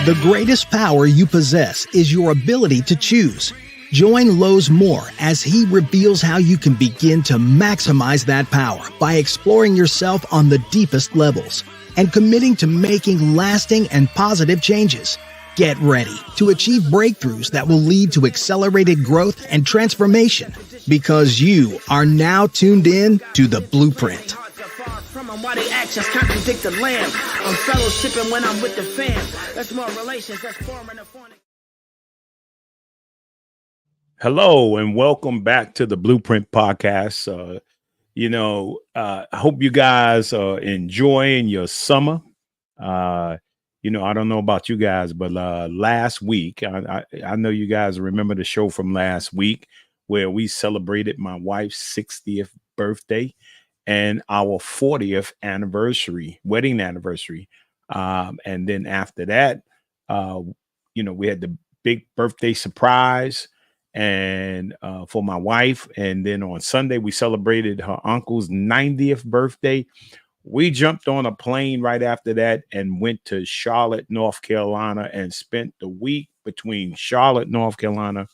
The greatest power you possess is your ability to choose. Join Lowe's Moore as he reveals how you can begin to maximize that power by exploring yourself on the deepest levels and committing to making lasting and positive changes. Get ready to achieve breakthroughs that will lead to accelerated growth and transformation, because you are now tuned in to The Blueprint. Why the actions contradict the lamb. I'm fellowshipping when I'm with the fam. That's more relations, that's foreign and foreign. Hello and welcome back to the Blueprint Podcast. I hope you guys are enjoying your summer. I don't know about you guys, but last week, I know you guys remember the show from last week where we celebrated my wife's 60th birthday and our 40th wedding anniversary. And then after that, we had the big birthday surprise and for my wife. And then on Sunday, we celebrated her uncle's 90th birthday. We jumped on a plane right after that and went to Charlotte, North Carolina, and spent the week between Charlotte, North Carolina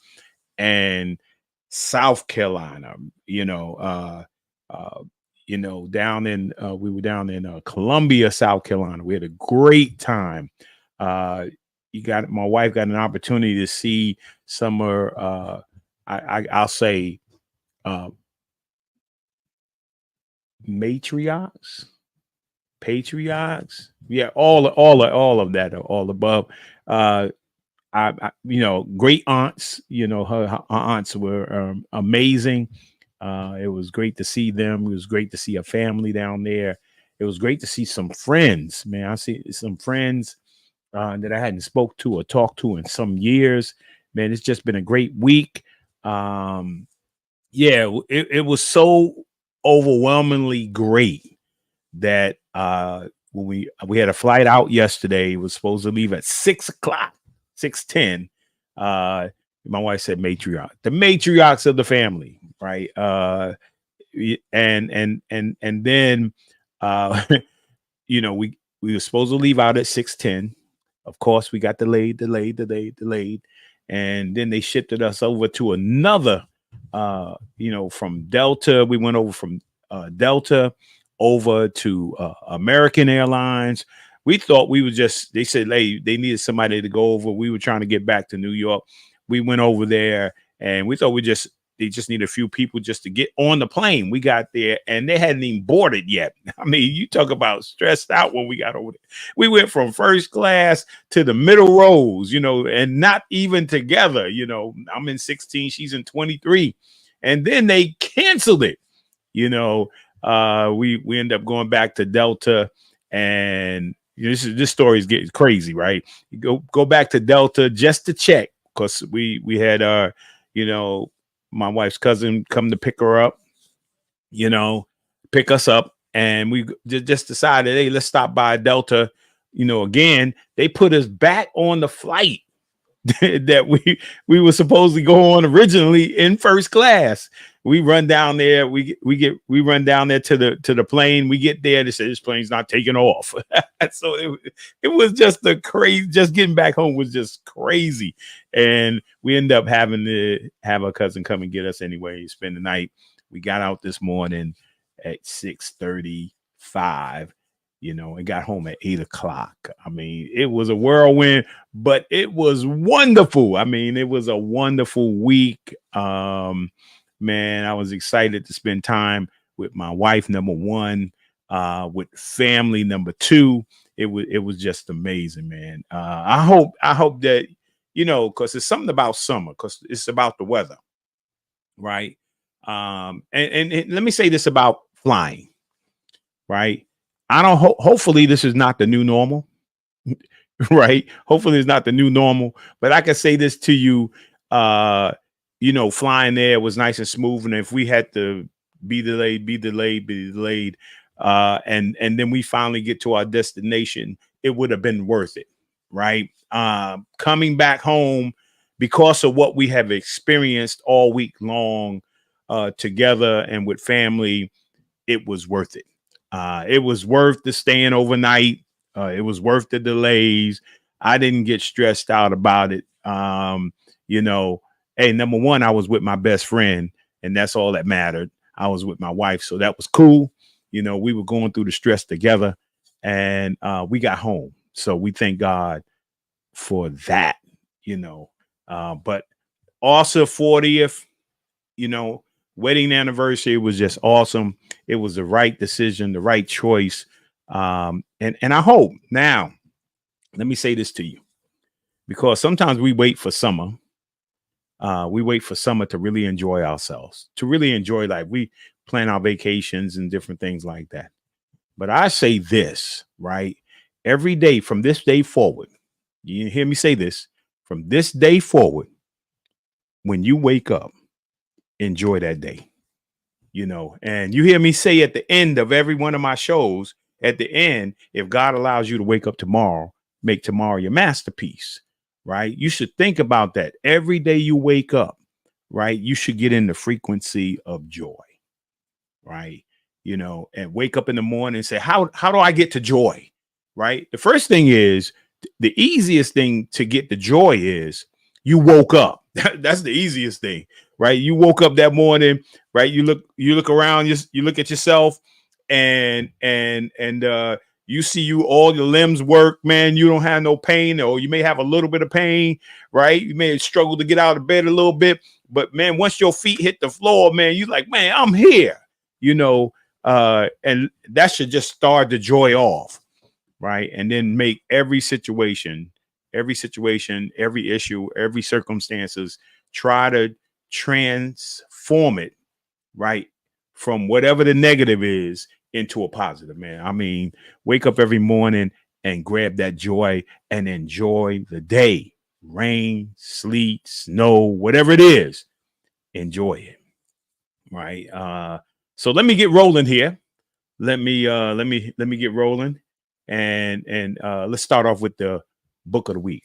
and South Carolina. We were down in Columbia, South Carolina. We had a great time. My wife got an opportunity to see some of I'll say patriarchs. Yeah, all of that, all above. Great aunts. Her aunts were amazing. It was great to see them. It was great to see a family down there. It was great to see some friends, man. I see some friends that I hadn't spoke to or talked to in some years. Man, it's just been a great week. It was so overwhelmingly great that when we had a flight out yesterday, it was supposed to leave at 6:00, 6:10. My wife said the matriarchs of the family, right? We were supposed to leave out at 6:10. Of course, we got delayed. And then they shifted us over to another, from Delta. We went over from Delta over to American Airlines. We thought they said, hey, they needed somebody to go over. We were trying to get back to New York. We went over there and we thought they just need a few people just to get on the plane. We got there and they hadn't even boarded yet. I mean, you talk about stressed out when we got over there. We went from first class to the middle rows, and not even together. I'm in 16, she's in 23. And then they canceled it. We end up going back to Delta, and this story is getting crazy, right? You go back to Delta just to check, because we had my wife's cousin come to pick her up, pick us up. And we just decided, hey, let's stop by Delta. Again, they put us back on the flight that we were supposed to go on originally in first class. We run down there. We run down there to the plane. We get there. They say this plane's not taking off. So it was just just getting back home was just crazy. And we end up having to have a cousin come and get us anyway, spend the night. We got out this morning at 6:35, and got home at 8:00. I mean, it was a whirlwind, but it was wonderful. I mean, it was a wonderful week. Man, I was excited to spend time with my wife, number one, with family, number two. It was just amazing, man. I hope that, because it's something about summer, because it's about the weather, right? And let me say this about flying, right? Hopefully this is not the new normal, right? Hopefully it's not the new normal, but I can say this to you, flying there was nice and smooth. And if we had to be delayed, and then we finally get to our destination, it would have been worth it, right? Coming back home, because of what we have experienced all week long together and with family, it was worth it. It was worth the staying overnight. It was worth the delays. I didn't get stressed out about it. You know, hey, number one, I was with my best friend, and that's all that mattered. I was with my wife, so that was cool. You know, we were going through the stress together, and we got home. So we thank God for that, you know. But also 40th, you know, wedding anniversary was just awesome. It was the right decision, the right choice. And I hope now, let me say this to you, because sometimes we wait for summer. We wait for summer to really enjoy ourselves, to really enjoy life. We plan our vacations and different things like that. But I say this, right? Every day from this day forward, you hear me say this, from this day forward, when you wake up, enjoy that day, you know. And you hear me say at the end of every one of my shows, at the end, if God allows you to wake up tomorrow, make tomorrow your masterpiece, right? You should think about that every day you wake up, right? You should get in the frequency of joy, right? You know, and wake up in the morning and say, how do I get to joy? Right? The first thing is, the easiest thing to get the joy is you woke up. That's the easiest thing, right? You woke up that morning, right? You look around, you look at yourself, and you see you all your limbs work, man. You don't have no pain, or you may have a little bit of pain, right? You may struggle to get out of bed a little bit, but man, once your feet hit the floor, man, you like, man, I'm here, you know. And that should just start the joy off, right? And then make every situation, every issue, every circumstances, try to transform it, right, from whatever the negative is into a positive, man. I mean, wake up every morning and grab that joy and enjoy the day. Rain, sleet, snow, whatever it is, enjoy it, right? So let me get rolling here. Let me get rolling, and let's start off with the book of the week.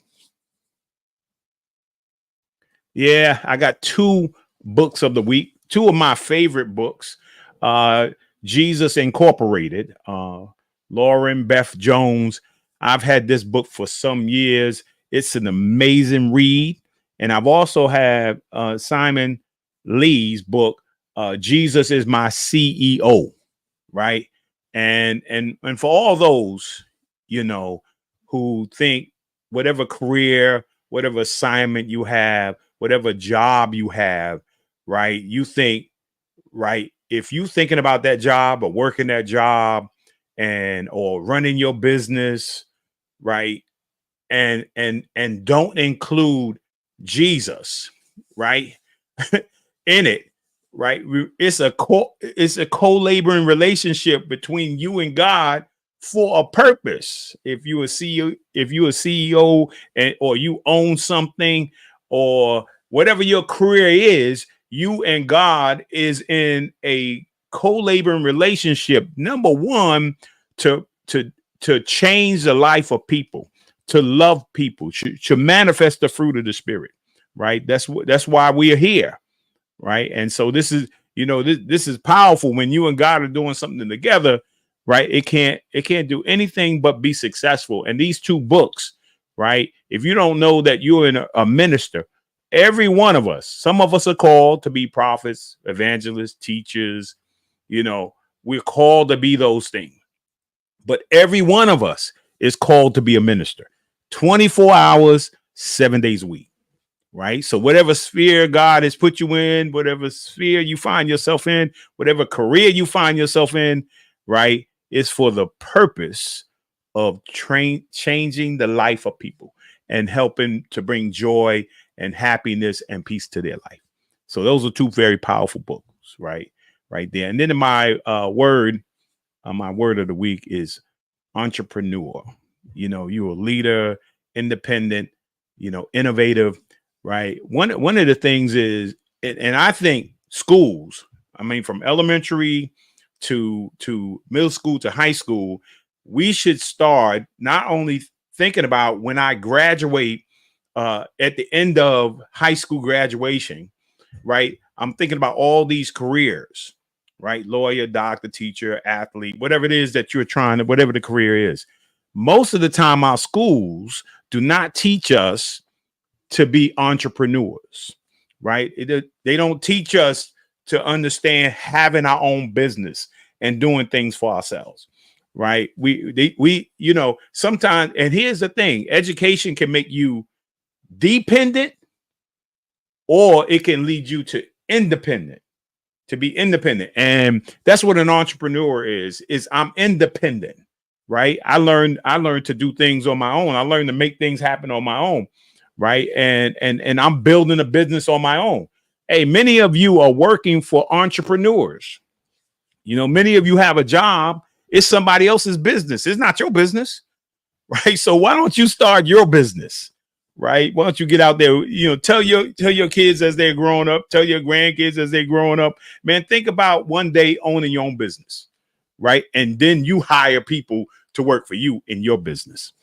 Yeah, I got two books of the week, two of my favorite books. Jesus Incorporated, Lauren Beth Jones. I've had this book for some years. It's an amazing read. And I've also had Simon Lee's book, Jesus is My CEO, right? And for all those, you know, who think whatever career, whatever assignment you have, whatever job you have, right? You think, right, if you thinking about that job or working that job and or running your business, right, and don't include Jesus, right, in it, right? It's a co-laboring relationship between you and God for a purpose. If you a CEO, and or you own something, or whatever your career is, you and God is in a co-laboring relationship. Number one, to change the life of people, to love people, to manifest the fruit of the Spirit, right? That's why we are here, right? And so this is, you know, this is powerful when you and God are doing something together, right? It can't do anything but be successful. And these two books, right? If you don't know that you're a minister, every one of us, some of us are called to be prophets, evangelists, teachers, you know, we're called to be those things. But every one of us is called to be a minister, 24 hours, 7 days a week, right? So whatever sphere God has put you in, whatever sphere you find yourself in, whatever career you find yourself in, right, is for the purpose of changing the life of people and helping to bring joy and happiness and peace to their life. So those are two very powerful books, right there. And then my word of the week is entrepreneur. You know, you're a leader, independent, you know, innovative, right? One of the things is, and I think schools, I mean, from elementary to middle school to high school, we should start not only thinking about when I graduate at the end of high school graduation, right? I'm thinking about all these careers, right? Lawyer, doctor, teacher, athlete, whatever it is that you're trying to, whatever the career is. most of the time our schools do not teach us to be entrepreneurs, right? They don't teach us to understand having our own business and doing things for ourselves, right? We you know, sometimes, and here's the thing, education can make you dependent or it can lead you to independent, to be independent. And that's what an entrepreneur is I'm independent, right? I learned to do things on my own. I learned to make things happen on my own, right? And I'm building a business on my own. Hey, many of you are working for entrepreneurs. You know, many of you have a job. It's somebody else's business. It's not your business, right? So why don't you start your business, right? Why don't you get out there, you know, tell your kids as they're growing up, tell your grandkids as they're growing up, man, think about one day owning your own business, right? And then you hire people to work for you in your business.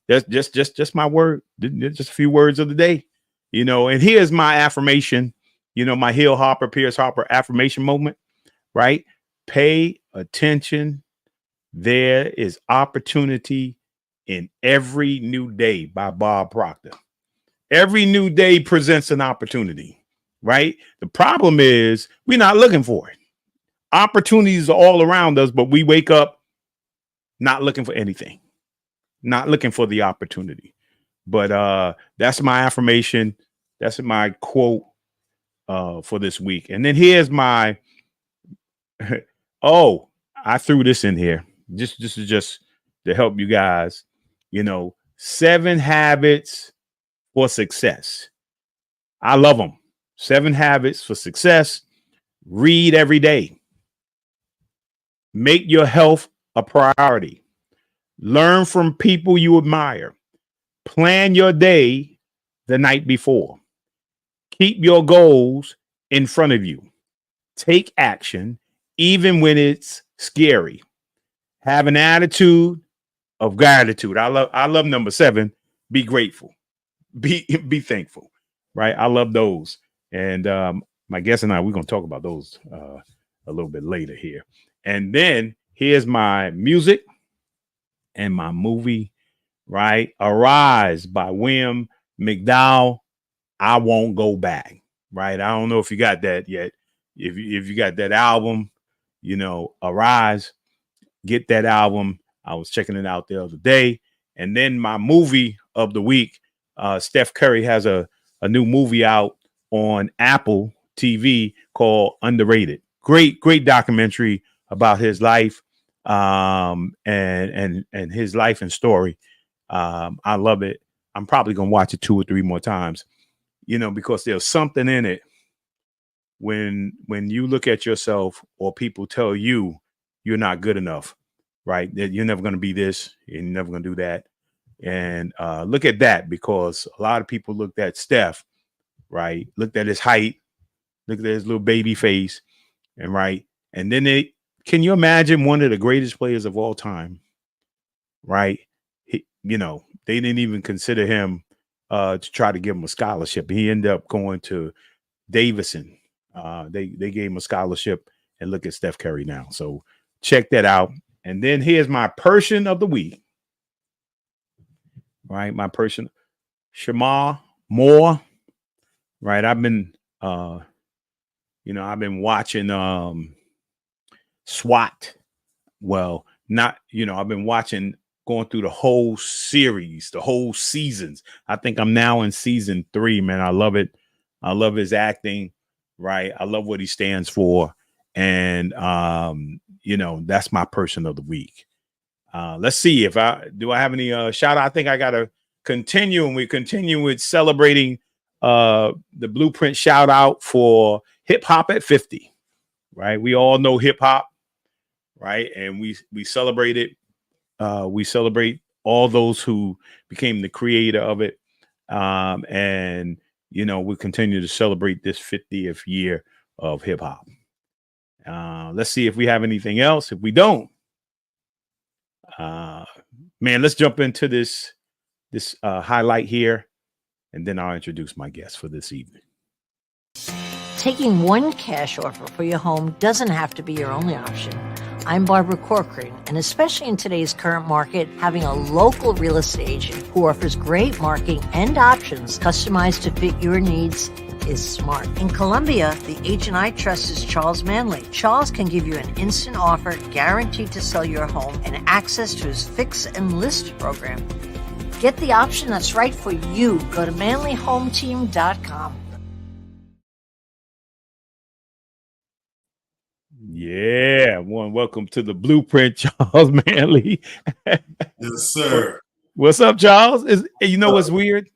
That's just my word, just a few words of the day, you know. And here's my affirmation, you know, my Pierce Harper affirmation moment, right? Pay attention. There is opportunity in every new day by Bob Proctor. Every new day presents an opportunity, right? The problem is we're not looking for it. Opportunities are all around us, but we wake up not looking for anything, not looking for the opportunity. But that's my affirmation. That's my quote for this week. And then here's my oh, I threw this in here. Just to help you guys, you know, 7 habits for success. I love them. 7 habits for success. Read every day. Make your health a priority. Learn from people you admire. Plan your day the night before. Keep your goals in front of you. Take action even when it's scary. Have an attitude of gratitude. I love number 7. Be grateful. Be thankful. Right. I love those. And my guest and I, we're going to talk about those a little bit later here. And then here's my music and my movie, right? Arise by William McDowell. I Won't Go Back. Right. I don't know if you got that yet. If you got that album, you know, Arise. Get that album. I was checking it out the other day. And then my movie of the week, Steph Curry has a new movie out on Apple TV called Underrated. Great documentary about his life and his life and story. I love it. I'm probably going to watch it 2 or 3 more times, you know, because there's something in it when you look at yourself or people tell you you're not good enough, right? That you're never going to be this, you're never going to do that. And look at that, because a lot of people looked at Steph, right? Looked at his height, looked at his little baby face, and right. And then can you imagine one of the greatest players of all time, right? You know, they didn't even consider him to try to give him a scholarship. He ended up going to Davidson. They gave him a scholarship, and look at Steph Curry now. So check that out. And then here's my person of the week. Right, my person, Shamar Moore. Right, I've been watching SWAT. Well, not, you know, I've been going through the whole series, the whole seasons. I think I'm now in season 3, man. I love it. I love his acting, right? I love what he stands for. And you know, that's my person of the week. Let's see if I have any shout out. I think I got to continue, and we continue with celebrating the Blueprint shout out for Hip Hop at 50. Right. We all know hip hop. Right. And we celebrate it. We celebrate all those who became the creator of it. And, you know, we continue to celebrate this 50th year of hip hop. Let's see if we have anything else. If we don't, man, let's jump into this highlight here, and then I'll introduce my guest for this evening. Taking one cash offer for your home doesn't have to be your only option. I'm Barbara Corcoran, and especially in today's current market, having a local real estate agent who offers great marketing and options customized to fit your needs is smart. In Columbia, the agent I trust is Charles Manley. Charles can give you an instant offer guaranteed to sell your home and access to his fix and list program. Get the option that's right for you. Go to manleyhometeam.com. Yeah, welcome to the Blueprint, Charles Manley. Yes, sir. What's up, Charles? You know what's weird?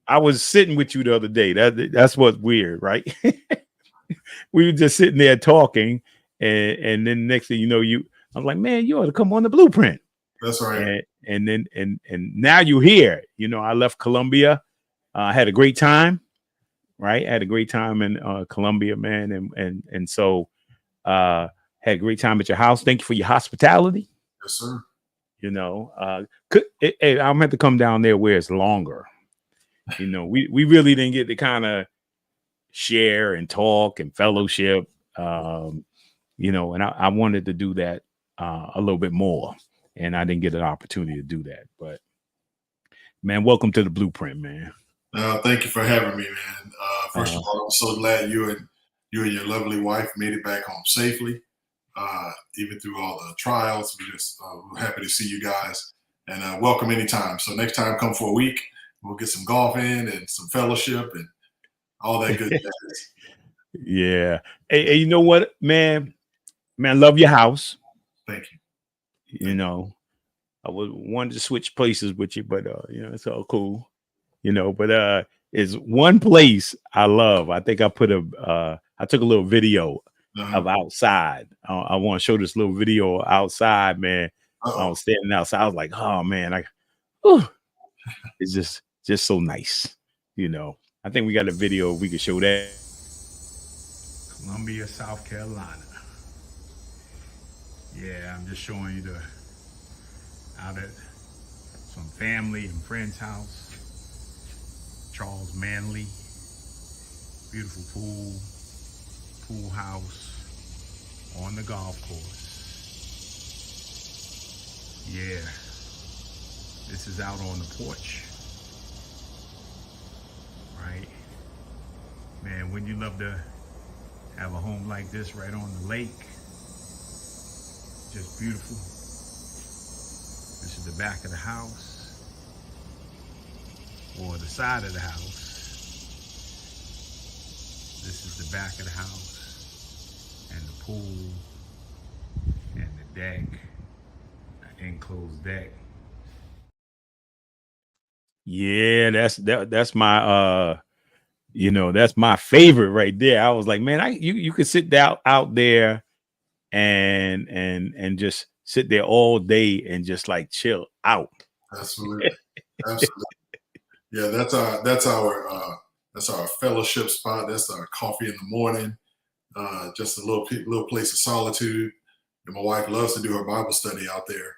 I was sitting with you the other day. That's what's weird, right? We were just sitting there talking, and then next thing you know, I was like, man, you ought to come on the Blueprint. That's right. And now you're here. You know, I left Columbia. I had a great time, right? I had a great time in Columbia, man, and so had a great time at your house. Thank you for your hospitality. Yes, sir. You know, I'm gonna have to come down there where it's longer. You know, we really didn't get to kind of share and talk and fellowship, you know, and I wanted to do that a little bit more, and I didn't get an opportunity to do that. But man, welcome to the Blueprint, man. Thank you for having me, man. First of all, I'm so glad you and your lovely wife made it back home safely, even through all the trials. We're happy to see you guys, and welcome anytime. So next time, come for a week. We'll get some golf in and some fellowship and all that good jazz. Yeah. Hey, you know what, man? Man, love your house. Thank you. You know, I wanted to switch places with you, but you know, it's all cool. You know, but it's one place I love. I think I took a little video of outside. I want to show this little video outside, man. I was standing outside. I was like, oh man, it's just so nice. You know, I think we got a video we could show that. Columbia, South Carolina. Yeah, I'm just showing you out at some family and friends' house. Charles Manley, beautiful pool house on the golf course. Yeah, this is out on the porch, right? Man, wouldn't you love to have a home like this right on the lake? Just beautiful. This is the back of the house, or the side of the house. This is the back of the house, and the pool, and the deck, an enclosed deck. Yeah, that's my you know, that's my favorite right there. I was like, man, you could sit down out there and just sit there all day and just like chill out. Absolutely. Absolutely. Yeah, that's our fellowship spot. That's our coffee in the morning. Just a little place of solitude. And my wife loves to do her Bible study out there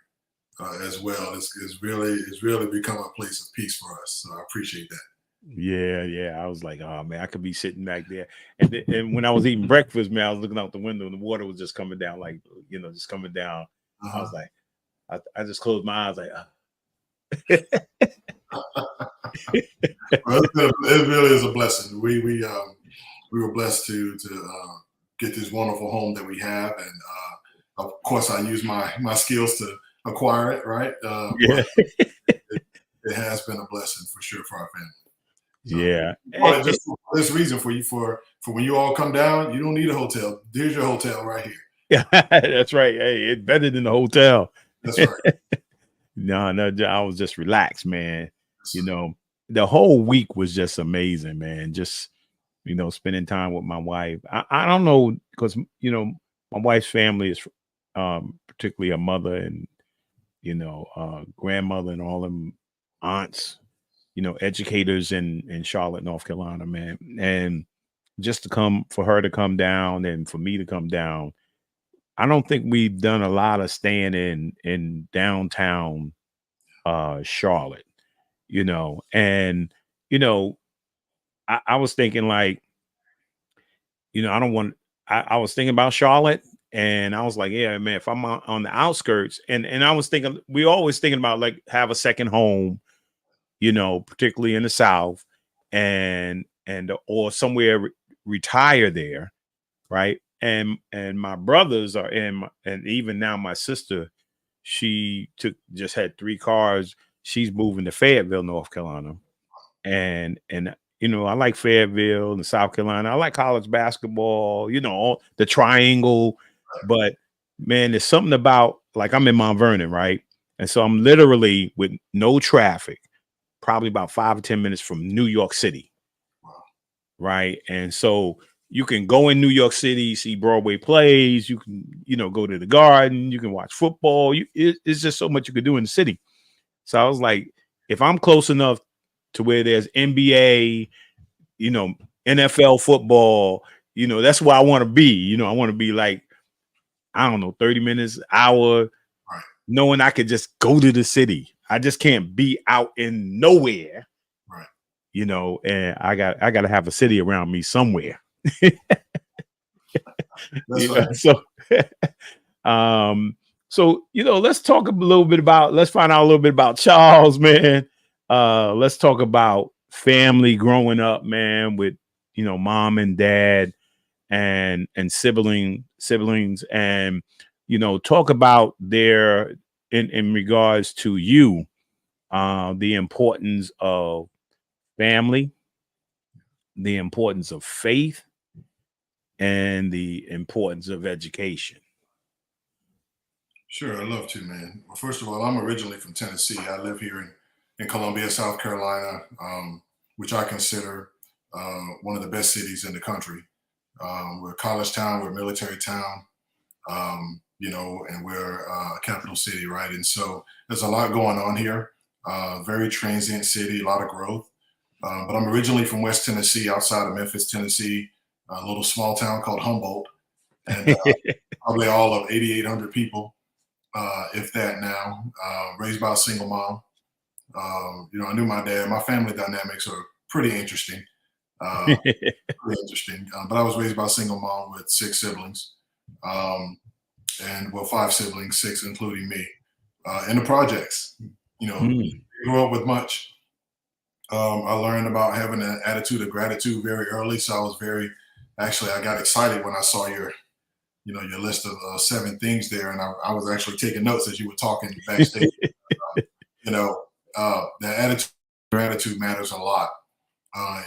as well. It's really become a place of peace for us. So I appreciate that. Yeah. I was like, oh man, I could be sitting back there. And when I was eating breakfast, man, I was looking out the window and the water was just coming down, like, you know, just coming down. I was like, I just closed my eyes, like, Well, it really is a blessing. We were blessed to get this wonderful home that we have, and of course, I use my skills to acquire it. Right? Yeah. It has been a blessing for sure for our family. Yeah. Well, just for this reason, for when you all come down, you don't need a hotel. Here's your hotel right here. Yeah, that's right. Hey, it's better than the hotel. That's right. No, I was just relaxed, man. You know, the whole week was just amazing, man. Just, you know, spending time with my wife. I don't know, because, you know, my wife's family is particularly her mother and, you know, grandmother and all them aunts, you know, educators in Charlotte, North Carolina, man. And just for her to come down and for me to come down, I don't think we've done a lot of staying in downtown Charlotte, you know. And, you know, I was thinking, like, you know, I was thinking about Charlotte, And I was like, yeah, man, if I'm on the outskirts, and I was thinking, we always thinking about like have a second home, you know, particularly in the South, and or somewhere retire there, right? And my brothers are in, and even now my sister, she just had 3 cars. She's moving to Fayetteville, North Carolina, and you know, I like Fayetteville and South Carolina. I like college basketball, you know, all the triangle. But man, there's something about, like, I'm in Mount Vernon, right? And so I'm literally with no traffic, probably about 5 or 10 minutes from New York City, right? And so you can go in New York City, see Broadway plays. You can, you know, go to the Garden. You can watch football. It's just so much you could do in the city. So I was like, if I'm close enough to where there's NBA, you know, NFL football, you know, that's where I want to be. You know, I want to be like, I don't know, 30 minutes, hour, knowing I could just go to the city. I just can't be out in nowhere, you know, and I got to have a city around me somewhere. So, so, you know, let's find out a little bit about Charles, man. Let's talk about family growing up, man, with, you know, mom and dad and siblings, and, you know, talk about their, in regards to you, the importance of family, the importance of faith, and the importance of education. Sure, I'd love to, man. Well, first of all, I'm originally from Tennessee. I live here in Columbia, South Carolina, which I consider one of the best cities in the country. We're a college town, we're a military town, you know, and we're a capital city, right? And so there's a lot going on here. Very transient city, a lot of growth. But I'm originally from West Tennessee, outside of Memphis, Tennessee, a little small town called Humboldt, and probably all of 8,800 people. If that now, raised by a single mom. You know, I knew my dad. My family dynamics are pretty interesting. But I was raised by a single mom with 6 siblings, and well, 5 siblings, 6 including me, in the projects. You know, grew up with much. I learned about having an attitude of gratitude very early, so I was I got excited when I saw your list of 7 things there, and I was actually taking notes as you were talking backstage. You know, the attitude, gratitude matters a lot.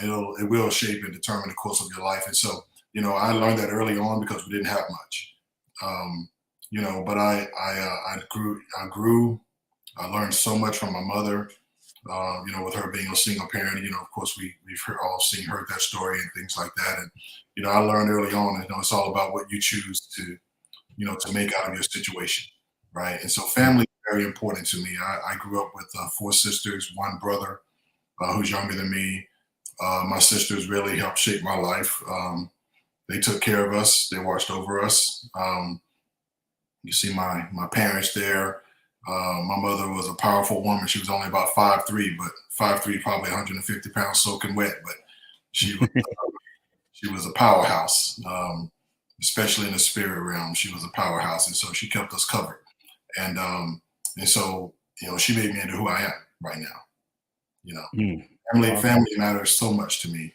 It will shape and determine the course of your life. And so, you know, I learned that early on because we didn't have much. You know, but I grew. I learned so much from my mother. You know, with her being a single parent, you know, of course, we've all heard that story and things like that. And, you know, I learned early on, you know, it's all about what you choose to, you know, to make out of your situation. Right. And so family is very important to me. I grew up with 4 sisters, 1 brother who's younger than me. My sisters really helped shape my life. They took care of us. They watched over us. You see my parents there. My mother was a powerful woman. She was only about 5'3", but 5'3", probably 150 pounds soaking wet. But she was a powerhouse, especially in the spirit realm. She was a powerhouse, and so she kept us covered. And so, you know, she made me into who I am right now. You know, family matters so much to me.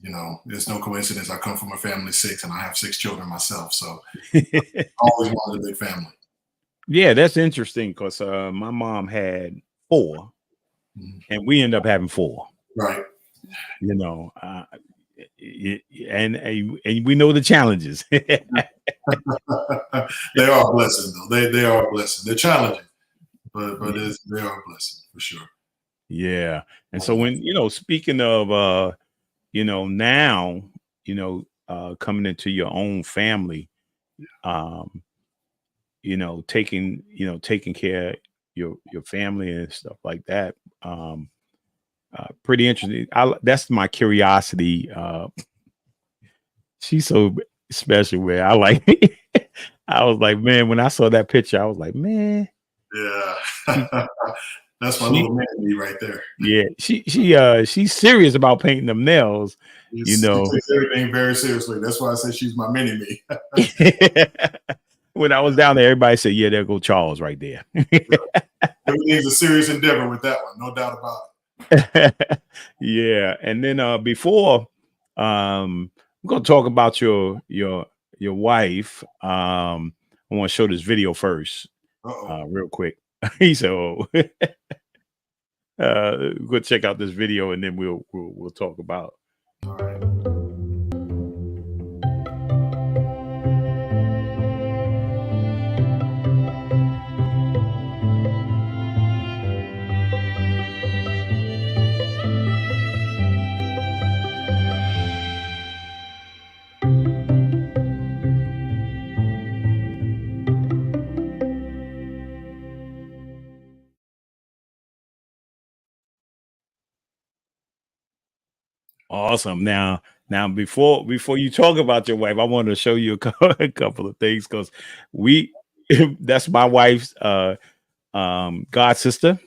You know, there's no coincidence. I come from a family of 6, and I have 6 children myself. So I always wanted a big family. Yeah, that's interesting because my mom had 4, and we end up having 4. Right. You know, and we know the challenges. They are a blessing, though. They are a blessing. They're challenging, but they are a blessing for sure. Yeah. And so when, you know, speaking of, you know, now, you know, coming into your own family, you know, taking care of your family and stuff like that. Pretty interesting. That's my curiosity. She's so special, man. I was like, man, when I saw that picture, I was like, man. Yeah. That's my little Manley right there. Yeah, she's serious about painting them nails. She takes everything very seriously. That's why I say she's my mini me. When I was down there, everybody said, "Yeah, there go Charles right there." Everything's a serious endeavor with that one, no doubt about it. Yeah, and then before we're gonna talk about your wife. I want to show this video first, real quick. So go check out this video, and then we'll talk about. All right. Awesome. Now before you talk about your wife, I want to show you a couple of things, because that's my wife's god sister,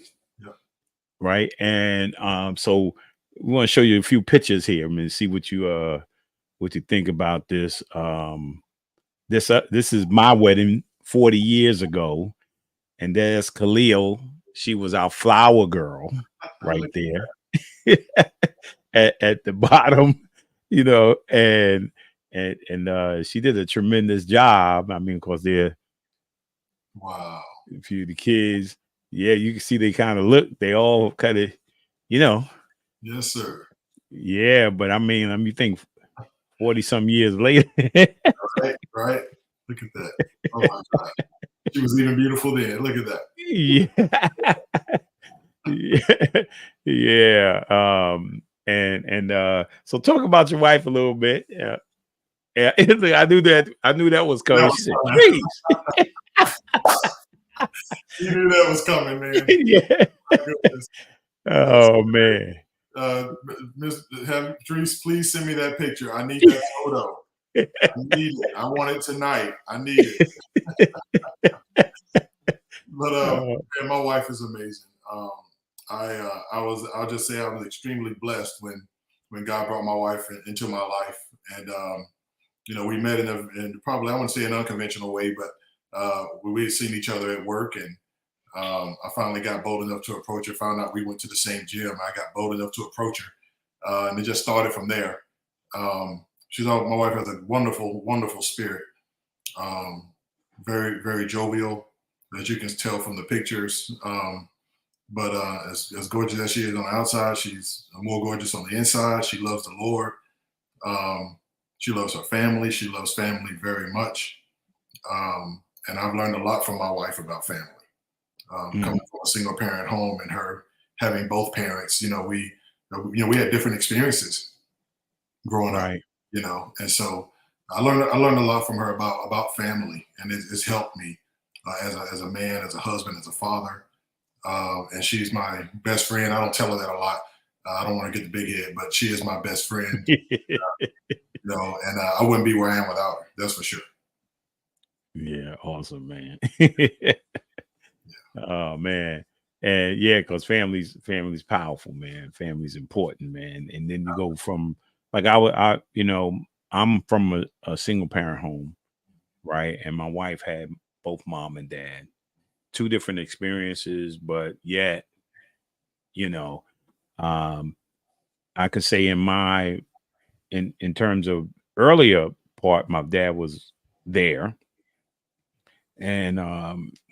right? And so we want to show you a few pictures here. I mean, see what you think about this. This is my wedding 40 years ago, and there's Khalil. She was our flower girl right there. At the bottom, and she did a tremendous job. I mean, because they're wow, a few of the kids, yeah, you can see they kind of look, they all kind of, yes, sir. Yeah, but I mean, let me think, 40 some years later. right. Look at that. Oh my God, she was even beautiful then. Look at that. Yeah. And so talk about your wife a little bit. Yeah. I knew that was coming. She said, "Please." You knew that was coming, man. Yeah. Oh man. Patrice, please send me that picture. I need that photo. I need it. I want it tonight. I need it. But man, my wife is amazing. I'll just say I was extremely blessed when God brought my wife into my life. And we met in probably, I wouldn't say an unconventional way, but we had seen each other at work, and I finally got bold enough to approach her. Found out we went to the same gym. I got bold enough to approach her, and it just started from there. My wife has a wonderful, wonderful spirit. Very, very jovial, as you can tell from the pictures. But as gorgeous as she is on the outside, she's more gorgeous on the inside. She loves the Lord. She loves her family. She loves family very much. And I've learned a lot from my wife about family. Coming from a single parent home and her having both parents, we had different experiences growing up, and so I learned a lot from her about family, and it's helped me as a man, as a husband, as a father. And she's my best friend. I don't tell her that a lot. I don't want to get the big head, but she is my best friend. And I wouldn't be where I am without her. That's for sure. Yeah, awesome, man. Oh man, and yeah, because family's powerful, man. Family's important, man. And then you go from like I'm from a single parent home, right? And my wife had both mom and dad. Two different experiences, but yet, I could say in terms of earlier part, my dad was there. And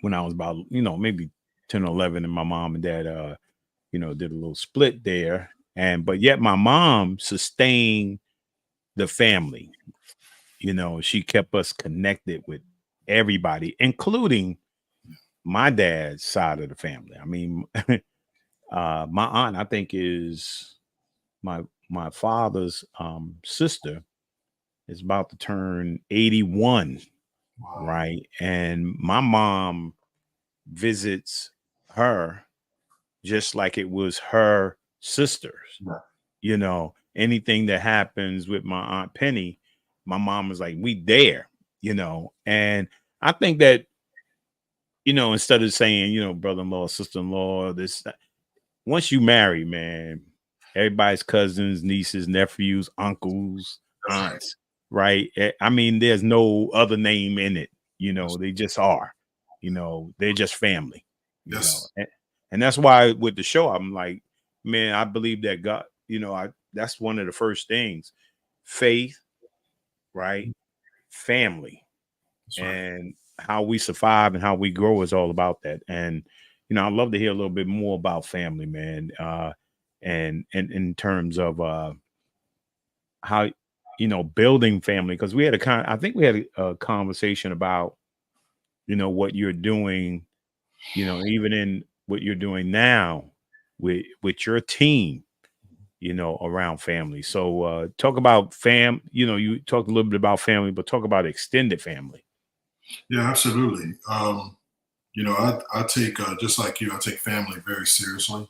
when I was about, maybe 10 or 11, and my mom and dad, did a little split there. But yet my mom sustained the family. She kept us connected with everybody, including my dad's side of the family. I mean, my aunt, I think, is my father's sister, is about to turn 81. Wow. Right. And my mom visits her just like it was her sisters. Yeah. Anything that happens with my Aunt Penny, my mom was like, we there, and I think that you know, instead of saying, you know, brother-in-law, sister-in-law, this, that, once you marry, man, everybody's cousins, nieces, nephews, uncles, That's right. aunts, right? I mean, there's no other name in it. You know, they just are. You know, they're just family. You know, Yes. and that's why with the show, I'm like, man, I believe that God. You know, that's one of the first things, faith, right? Family, That's right. and how we survive and how we grow is all about that. And you know, I'd love to hear a little bit more about family, man. And in terms of how, you know, building family, because we had I think we had a conversation about, you know, what you're doing, you know, even in what you're doing now with your team, you know, around family. So talk about you know, you talked a little bit about family, but talk about extended family. Yeah, absolutely. You know, I take just like you, I take family very seriously.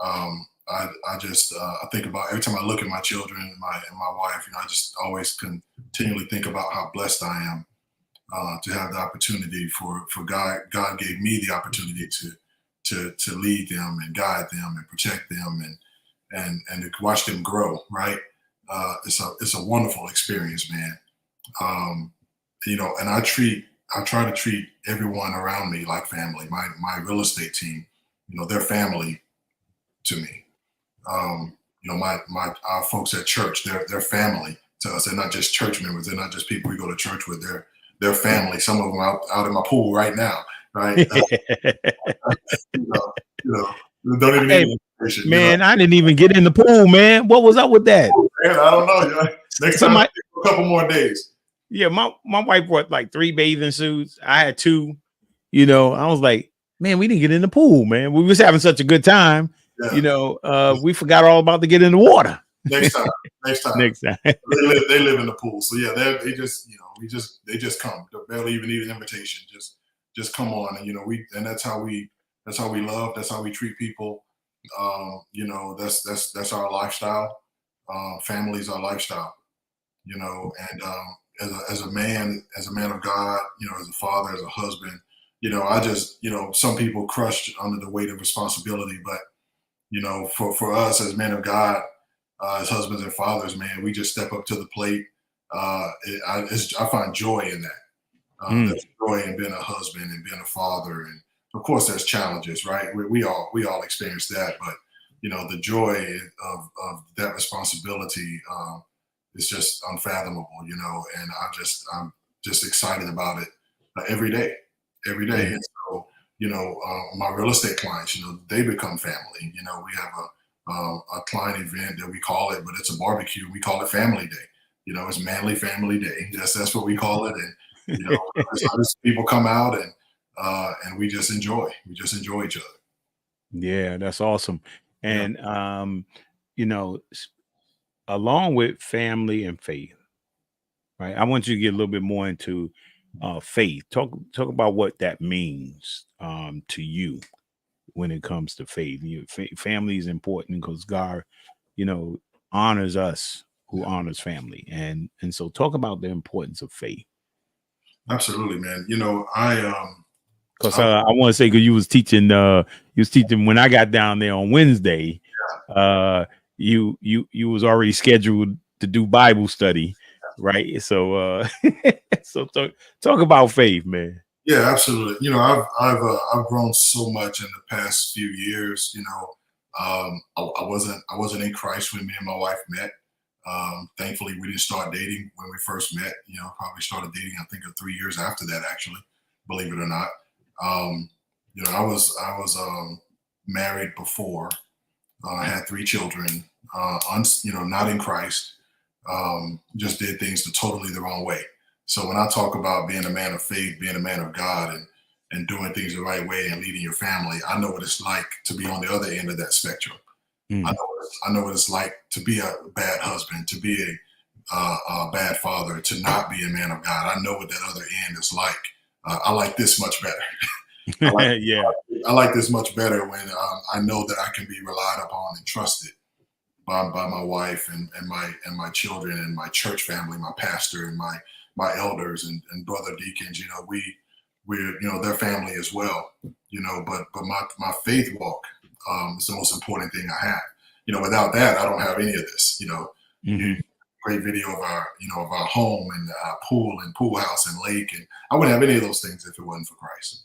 I just I think about every time I look at my children and my wife. You know, I just always continually think about how blessed I am to have the opportunity for God gave me the opportunity to lead them and guide them and protect them and to watch them grow. Right, it's a wonderful experience, man. Um, you know, and I try to treat everyone around me like family. My real estate team, you know, they're family to me. You know, our folks at church, they're family to us. They're not just church members. They're not just people we go to church with. They're family. Some of them out in my pool right now, right? Don't even need Hey, an invitation, you know. man, I didn't even get in the pool, man. What was up with that? Man, I don't know. You know? Next time, Somebody, a couple more days. yeah, my wife brought like 3 bathing suits. I had 2. You know, I was like, man, we didn't get in the pool, man. We was having such a good time. You Yeah. know, we forgot all about to get in the water. Next time. Next time. Next time. They live in the pool. So yeah, they just, you know, they just come. They barely even need an invitation. Just come on. And you know, that's how we love, that's how we treat people. You know, that's our lifestyle. Family is our lifestyle, you know, and as a man of God, you know, as a father, as a husband, you know, I just, you know, some people crushed under the weight of responsibility, but you know, for us as men of God, as husbands and fathers, man, we just step up to the plate. I find joy in that. There's joy in being a husband and being a father, and of course, there's challenges, right? We all experience that, but you know, the joy of that responsibility is just unfathomable, you know. And I'm just excited about it every day. Mm. And so, you know, my real estate clients, you know, they become family. You know, we have a client event that we call it, but it's a barbecue. We call it Family Day. You know, it's Manley Family Day. That's what we call it. And you know, people come out and we just enjoy. We just enjoy each other. Yeah, that's awesome. Yeah, And you know, along with family and faith, right? I want you to get a little bit more into faith. Talk about what that means to you when it comes to faith. Family is important because God, you know, honors us who honors family, and so talk about the importance of faith. absolutely, man. You know, Because I want to say, because you was teaching when I got down there on Wednesday. You was already scheduled to do Bible study, right? So so talk about faith, man. yeah, absolutely. You know, I've grown so much in the past few years. You know, I wasn't in Christ when me and my wife met. Thankfully, we didn't start dating when we first met. You know, probably started dating, I think, 3 years after that. Actually, believe it or not. You know, I was married before. I had 3 children. You know, not in Christ. Just did things totally the wrong way. So when I talk about being a man of faith, being a man of God, and doing things the right way and leading your family, I know what it's like to be on the other end of that spectrum. Mm. I know what it's like to be a bad husband, to be a bad father, to not be a man of God. I know what that other end is like. I like this much better. Yeah. I like this much better when I know that I can be relied upon and trusted by my wife and my children and my church family, my pastor and my elders and brother deacons. You know, we're, their family as well, but my faith walk is the most important thing I have. Without that, I don't have any of this. Mm-hmm. Great video of our home and our pool and pool house and lake, and I wouldn't have any of those things if it wasn't for Christ.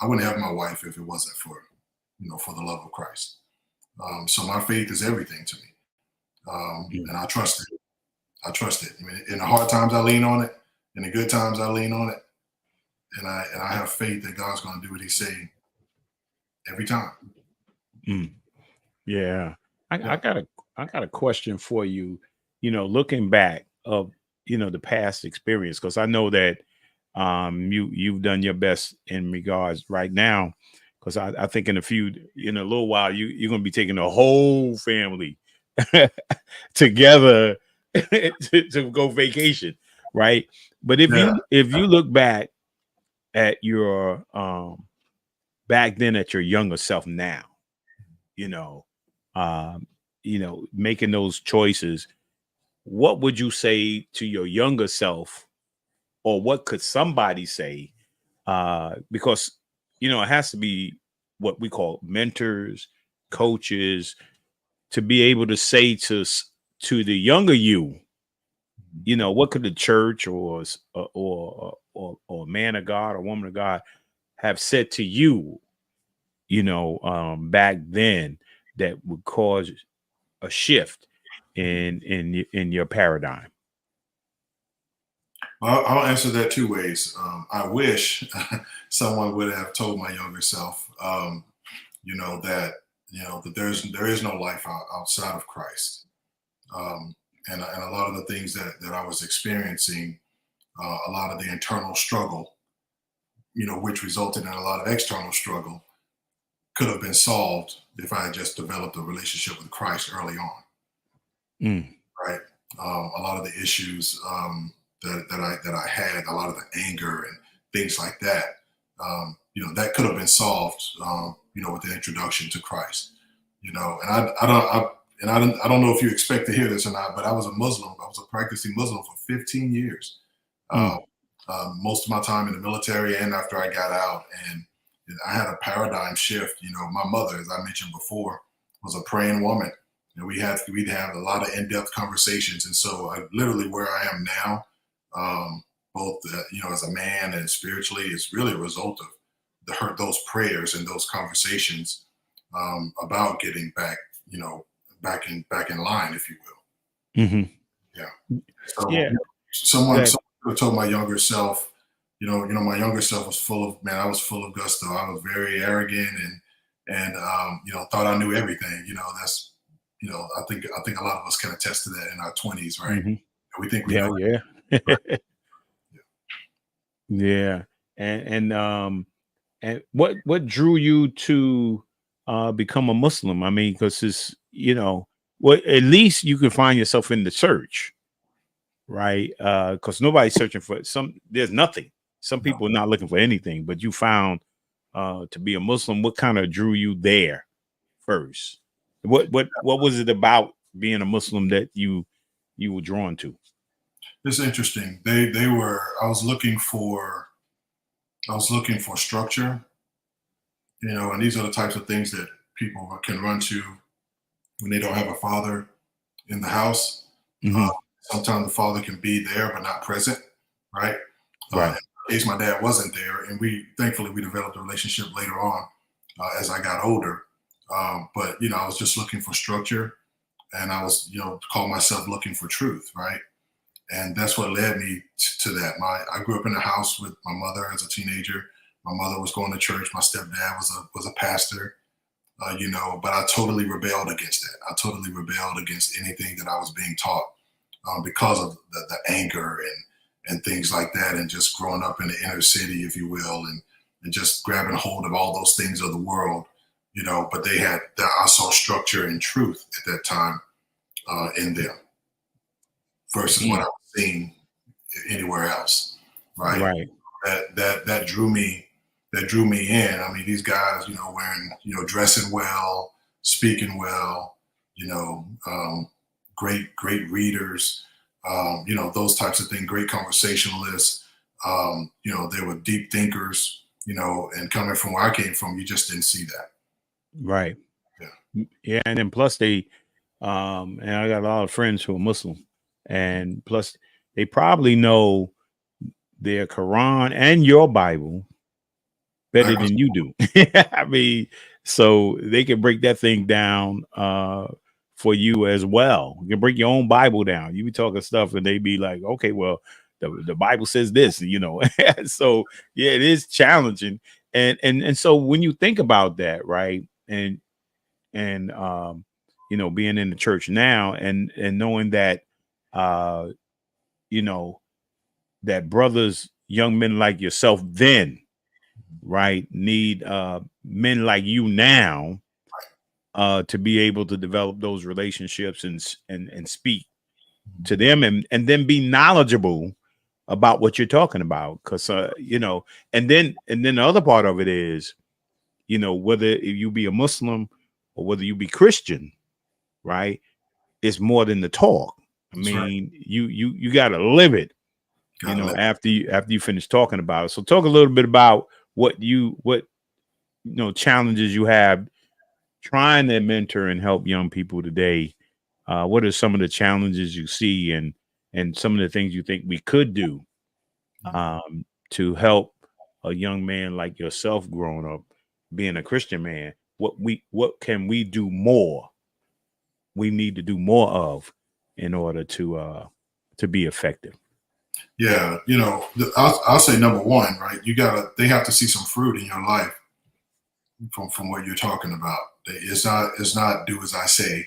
I wouldn't have my wife if it wasn't for for the love of Christ. So my faith is everything to me, and I trust it. I trust it. I mean, in the hard times, I lean on it. In the good times, I lean on it, and I have faith that God's going to do what He say every time. Yeah, I got a question for you. Looking back of the past experience, because I know that you've done your best in regards right now. Because I think in a little while you're gonna be taking the whole family together to go vacation, right? But if you look back at your back then at your younger self now, making those choices, what would you say to your younger self, or what could somebody say? Because it has to be what we call mentors, coaches, to be able to say to the younger you, what could the church or a man of God or woman of God have said to you, back then that would cause a shift in your paradigm? Well, I'll answer that two ways. I wish someone would have told my younger self, that there is no life outside of Christ, and a lot of the things that I was experiencing, a lot of the internal struggle, which resulted in a lot of external struggle, could have been solved if I had just developed a relationship with Christ early on. Right. A lot of the issues that I had, a lot of the anger and things like that, that could have been solved, with the introduction to Christ. And I don't know if you expect to hear this or not, but I was a Muslim. I was a practicing Muslim for 15 years. Most of my time in the military and after I got out, and I had a paradigm shift. My mother, as I mentioned before, was a praying woman, and we'd have a lot of in-depth conversations. And so literally where I am now, both as a man and spiritually, is really a result of those prayers and those conversations about getting back, back in line, if you will. Mm-hmm. Yeah. So Yeah. Someone could have told my younger self, my younger self was I was full of gusto. I was very arrogant and thought I knew everything. That's, I think a lot of us can attest to that in our 20s, right? Mm-hmm. We think we know. Yeah. Right. Yeah. And what drew you to become a Muslim? I mean, because it's, at least you can find yourself in the church, right? Because nobody's searching for there's nothing. Some people are not looking for anything, but you found to be a Muslim. What kind of drew you there first? What was it about being a Muslim that you were drawn to? It's interesting. I was looking for structure, and these are the types of things that people can run to when they don't have a father in the house. Mm-hmm. Sometimes the father can be there but not present, right? Right. In case my dad wasn't there, and thankfully we developed a relationship later on as I got older. But I was just looking for structure, and I was call myself looking for truth, right? And that's what led me to that. I grew up in a house with my mother as a teenager. My mother was going to church. My stepdad was a pastor, but I totally rebelled against that. I totally rebelled against anything that I was being taught because of the anger and things like that, and just growing up in the inner city, if you will, and just grabbing hold of all those things of the world, but I saw structure and truth at that time in them versus what I was seeing anywhere else. Right. Right. That drew me in. I mean, these guys, wearing, dressing well, speaking well, great readers, those types of things, great conversationalists, They were deep thinkers, and coming from where I came from, you just didn't see that. Right. Yeah. Yeah. And then plus and I got a lot of friends who are Muslim, and plus they probably know their Quran and your Bible better than you do. I mean, so they can break that thing down for you as well. You can break your own Bible down. You be talking stuff and they be like, okay, well, the Bible says this, So yeah, it is challenging. And so when you think about that, right? And being in the church now and knowing that you know, that brothers, young men like yourself then, right, need men like you now to be able to develop those relationships and speak to them and then be knowledgeable about what you're talking about. Because and then the other part of it is, whether you be a Muslim or whether you be Christian, right, it's more than the talk. I That's right. mean, you got to live it, after you finish talking about it. So talk a little bit about what challenges you have trying to mentor and help young people today. What are some of the challenges you see and some of the things you think we could do to help a young man like yourself growing up, being a Christian man? What can we do more? We need to do more of in order to be effective. Yeah, I'll say number one, right? They have to see some fruit in your life from what you're talking about. It's not do as I say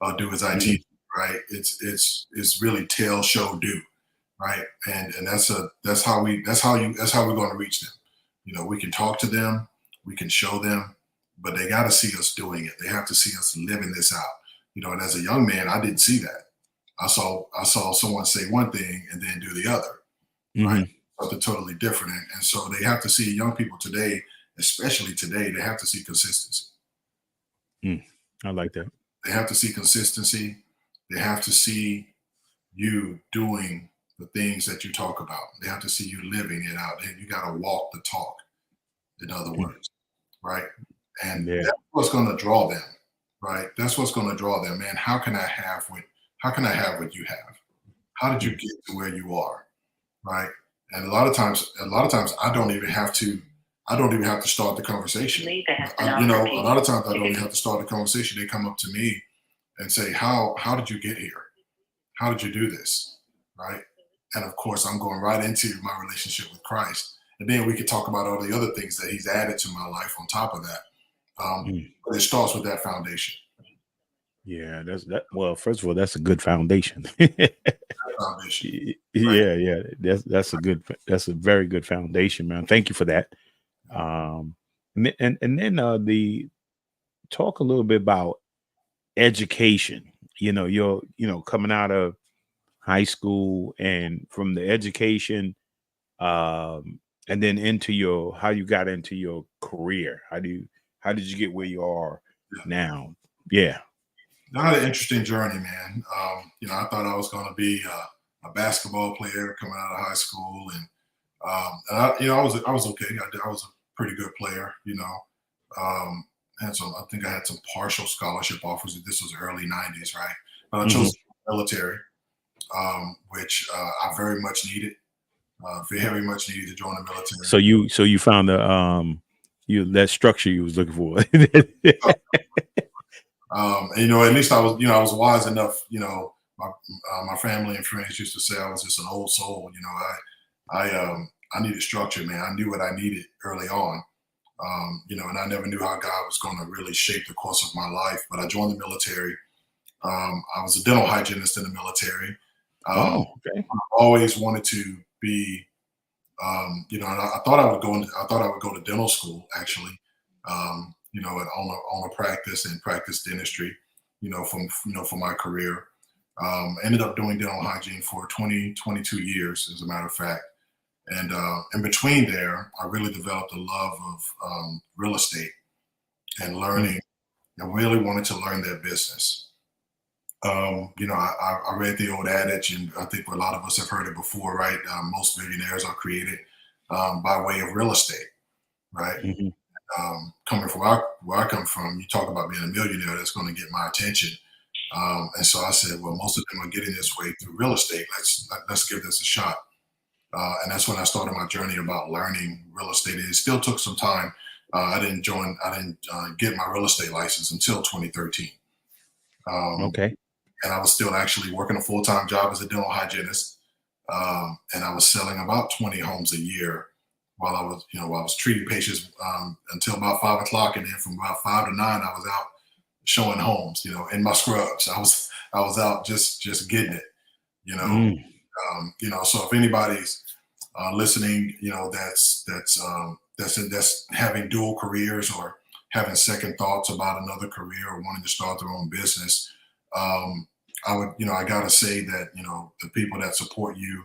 or do as I teach, right? It's really tell, show, do, right? And that's how we're going to reach them. We can talk to them, we can show them, but they got to see us doing it. They have to see us living this out. And as a young man, I didn't see that. I saw someone say one thing and then do the other, right? Something totally different. And so they have to see young people today, especially today, they have to see consistency. I like that. They have to see consistency. They have to see you doing the things that you talk about. They have to see you living it out. You got to walk the talk, in other words, right? And that's what's going to draw them, right? That's what's going to draw them. Man, how can I have what you have? How did you get to where you are, right? And a lot of times I don't even have to start the conversation. A lot of times I don't even have to start the conversation. They come up to me and say, how did you get here? How did you do this? Right? And of course, I'm going right into my relationship with Christ. And then we could talk about all the other things that he's added to my life on top of that. But it starts with that foundation. Yeah, that's that. Well, first of all, that's a good foundation. Foundation. Right? Yeah. That's a very good foundation, man. Thank you for that. And then the talk a little bit about education. You're coming out of high school and from the education, and then into how you got into your career. How did you get where you are now? Yeah. I had an interesting journey, man. I thought I was going to be a basketball player coming out of high school, and I was okay. I was a pretty good player, and so I think I had some partial scholarship offers. This was early '90s, right? But I chose the military, which I very much needed. Very much needed to join the military. So you found that structure you was looking for. And, at least I was wise enough. My family and friends used to say I was just an old soul. I needed structure, man. I knew what I needed early on. And I never knew how God was going to really shape the course of my life. But I joined the military. I was a dental hygienist in the military. Okay. I always wanted to be, and I thought I would go to dental school actually. And own a practice and practice dentistry, for my career. Ended up doing dental hygiene for 22 years, as a matter of fact. And in between there, I really developed a love of real estate and learning, and really wanted to learn that business. I read the old adage, and I think a lot of us have heard it before, right? Most millionaires are created by way of real estate, right? Mhm. Coming from where I come from, you talk about being a millionaire, that's going to get my attention. And so I said, well, most of them are getting this way through real estate. Let's give this a shot. And that's when I started my journey about learning real estate. It still took some time. I didn't get my real estate license until 2013. Okay. And I was still actually working a full-time job as a dental hygienist. And I was selling about 20 homes a year while I was treating patients until about 5 o'clock. And then from about 5 to 9, I was out showing homes, in my scrubs. I was out just getting it, you know. Mm. So if anybody's listening, that's having dual careers or having second thoughts about another career or wanting to start their own business, I gotta say that, the people that support you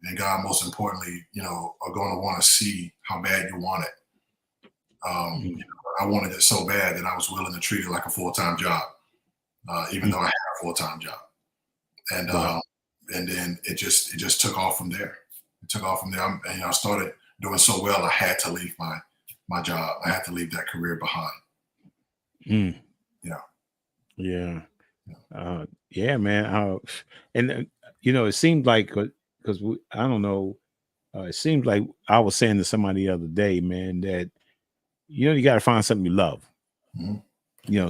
and God, most importantly, are going to want to see how bad you want it. Mm. I wanted it so bad that I was willing to treat it like a full-time job, even though I had a full-time job. And Wow. and then it just took off from there. It took off from there. I started doing so well. I had to leave my job. I had to leave that career behind. Mm. Yeah. Yeah. Yeah. Yeah, man. And it seemed like because I don't know. It seems like I was saying to somebody the other day, man, that you got to find something you love. Mhm.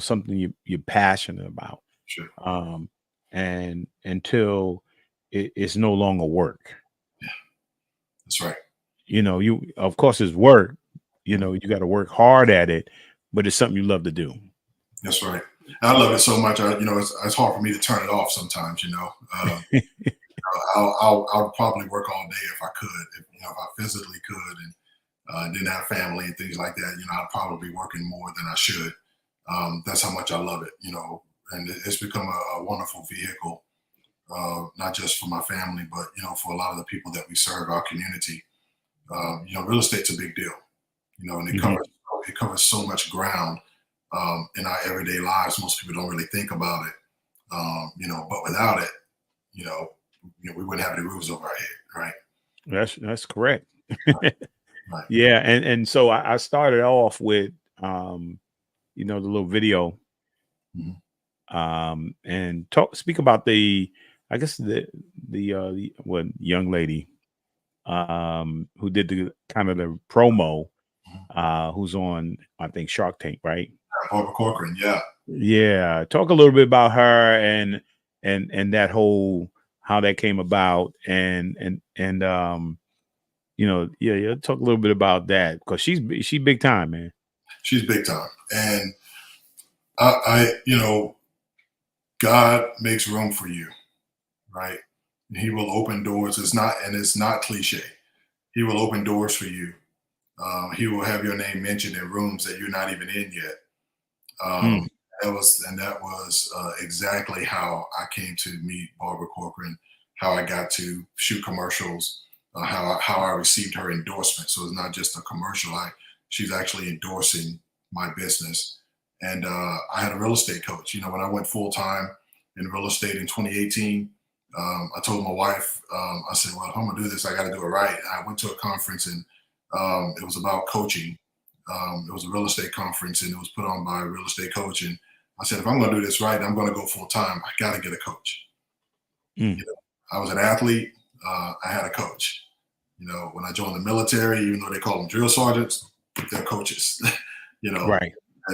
Something you're passionate about. Sure. And until it's no longer work. Yeah. That's right. You of course it's work. Mhm. You got to work hard at it, but it's something you love to do. That's right. I love it so much. It's hard for me to turn it off sometimes. I'll probably work all day if I could, if I physically could, and didn't have family and things like that. I'd probably be working more than I should. That's how much I love it. And it's become a wonderful vehicle, not just for my family, but for a lot of the people that we serve, our community. Real estate's a big deal. And it Mhm. covers so much ground in our everyday lives. Most people don't really think about it. But without it, you know, we wouldn't have any roofs over our head, right? That's correct. Right. Yeah, and so I started off with the little video Mhm. and speak about I guess the one young lady who did the kind of the promo Mhm. who's on, I think, Shark Tank, right? Barbara Corcoran, yeah. Yeah, talk a little bit about her and that whole how that came about yeah, talk a little bit about that because she big time, man. She's big time. And God makes room for you, right? He will open doors. It's not cliche. He will open doors for you. He will have your name mentioned in rooms that you're not even in yet. Mm, Um, that was exactly how I came to meet Barbara Corcoran, how I got to shoot commercials, how I received her endorsement. So it's not just a commercial. She's actually endorsing my business. And I had a real estate coach. When I went full time in real estate in 2018, I told my wife, I said, "Well, if I'm gonna do this, I got to do it right." I went to a conference and it was about coaching. It was a real estate conference and it was put on by a real estate coach. And I said, if I'm going to do this right, I'm going to go full time. I got to get a coach. mm, You know, I was an athlete. I had a coach. When I joined the military, even though they call them drill sergeants, they're coaches. you know, right.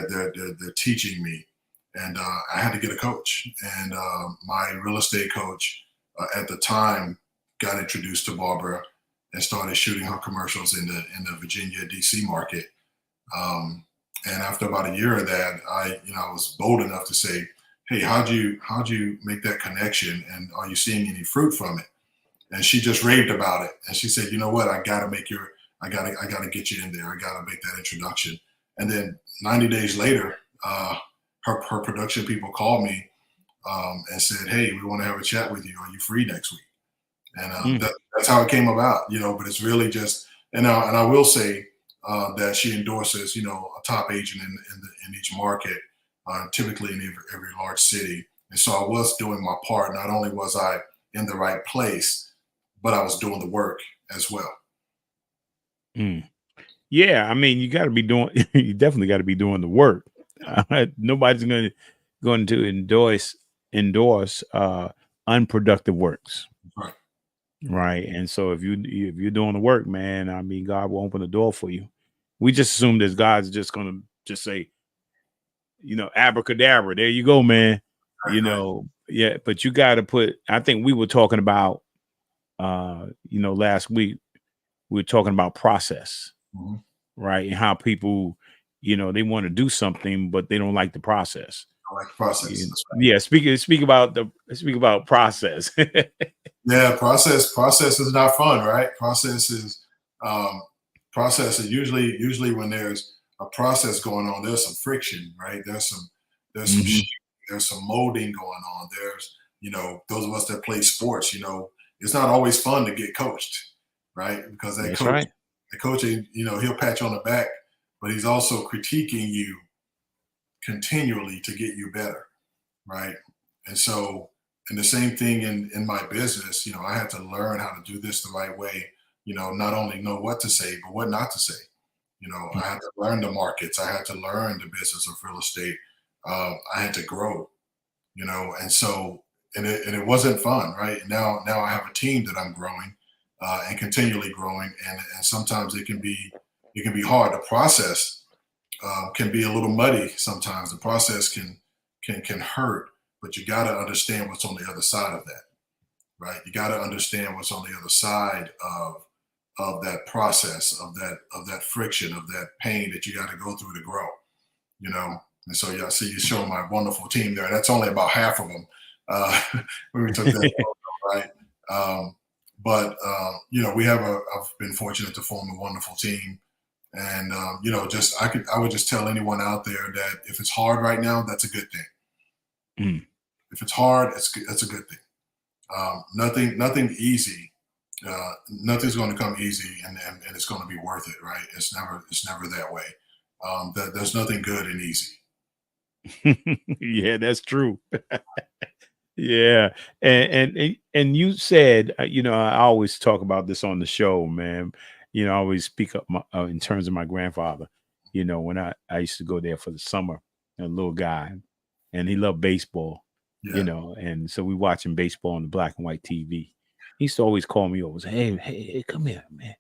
they're teaching me, and I had to get a coach. And my real estate coach at the time got introduced to Barbara and started shooting her commercials in the Virginia D.C. market. And after about a year of that, I was bold enough to say, "Hey, how'd you make that connection? And are you seeing any fruit from it?" And she just raved about it. And she said, "You know what? I gotta get you in there. I gotta make that introduction." And then 90 days later, her production people called me and said, "Hey, we want to have a chat with you. Are you free next week?" And Mm, that's how it came about, But it's really just, and I will say that she endorses, a top agent in each market, typically in every large city, And so I was doing my part. Not only was I in the right place, but I was doing the work as well. Mm. Yeah, I mean, you got to be doing. You definitely got to be doing the work. Nobody's going to endorse unproductive works, Right. right? And so if you're doing the work, man, I mean, God will open the door for you. We just assume that God's just going to just say, abracadabra, there you go, man. Right. Yeah, but you got to put. I think we were talking about, last week we were talking about process. Mhm. Right, and how people, they want to do something, but they don't like the process. I like the process. That's right. Yeah, speak about process. Yeah, process is not fun, right? Um, process is usually when there's a process going on, there's some friction, right? There's some Mhm. there's some molding going on. There's those of us that play sports, it's not always fun to get coached, right? Because that That's coach, right. the coaching, he'll pat you on the back, but he's also critiquing you continually to get you better, right? And so, and the same thing in my business, I had to learn how to do this the right way. Not only know what to say, but what not to say. I had to learn the markets. I had to learn the business of real estate. I had to grow. And so, and it wasn't fun, right? Now I have a team that I'm growing and continually growing, and sometimes it can be hard. The process can be a little muddy sometimes. The process can hurt, but you got to understand what's on the other side of that, right? You got to understand what's on the other side of that process, of that friction, of that pain that you got to go through to grow, And so, yeah, I see you showing my wonderful team there. That's only about half of them when we took that photo, right? But I've been fortunate to form a wonderful team. And I would just tell anyone out there that if it's hard right now, that's a good thing. Mm. If it's hard, that's a good thing. Nothing easy. Nothing's going to come easy, and it's going to be worth it, right? It's never that way. There's nothing good and easy. Yeah, that's true. Yeah, and you said, I always talk about this on the show, man. I always speak up in terms of my grandfather. When I used to go there for the summer, a little guy, and he loved baseball. Yeah. And so we watching baseball on the black and white TV. He used to always call me over, say, hey, come here, man.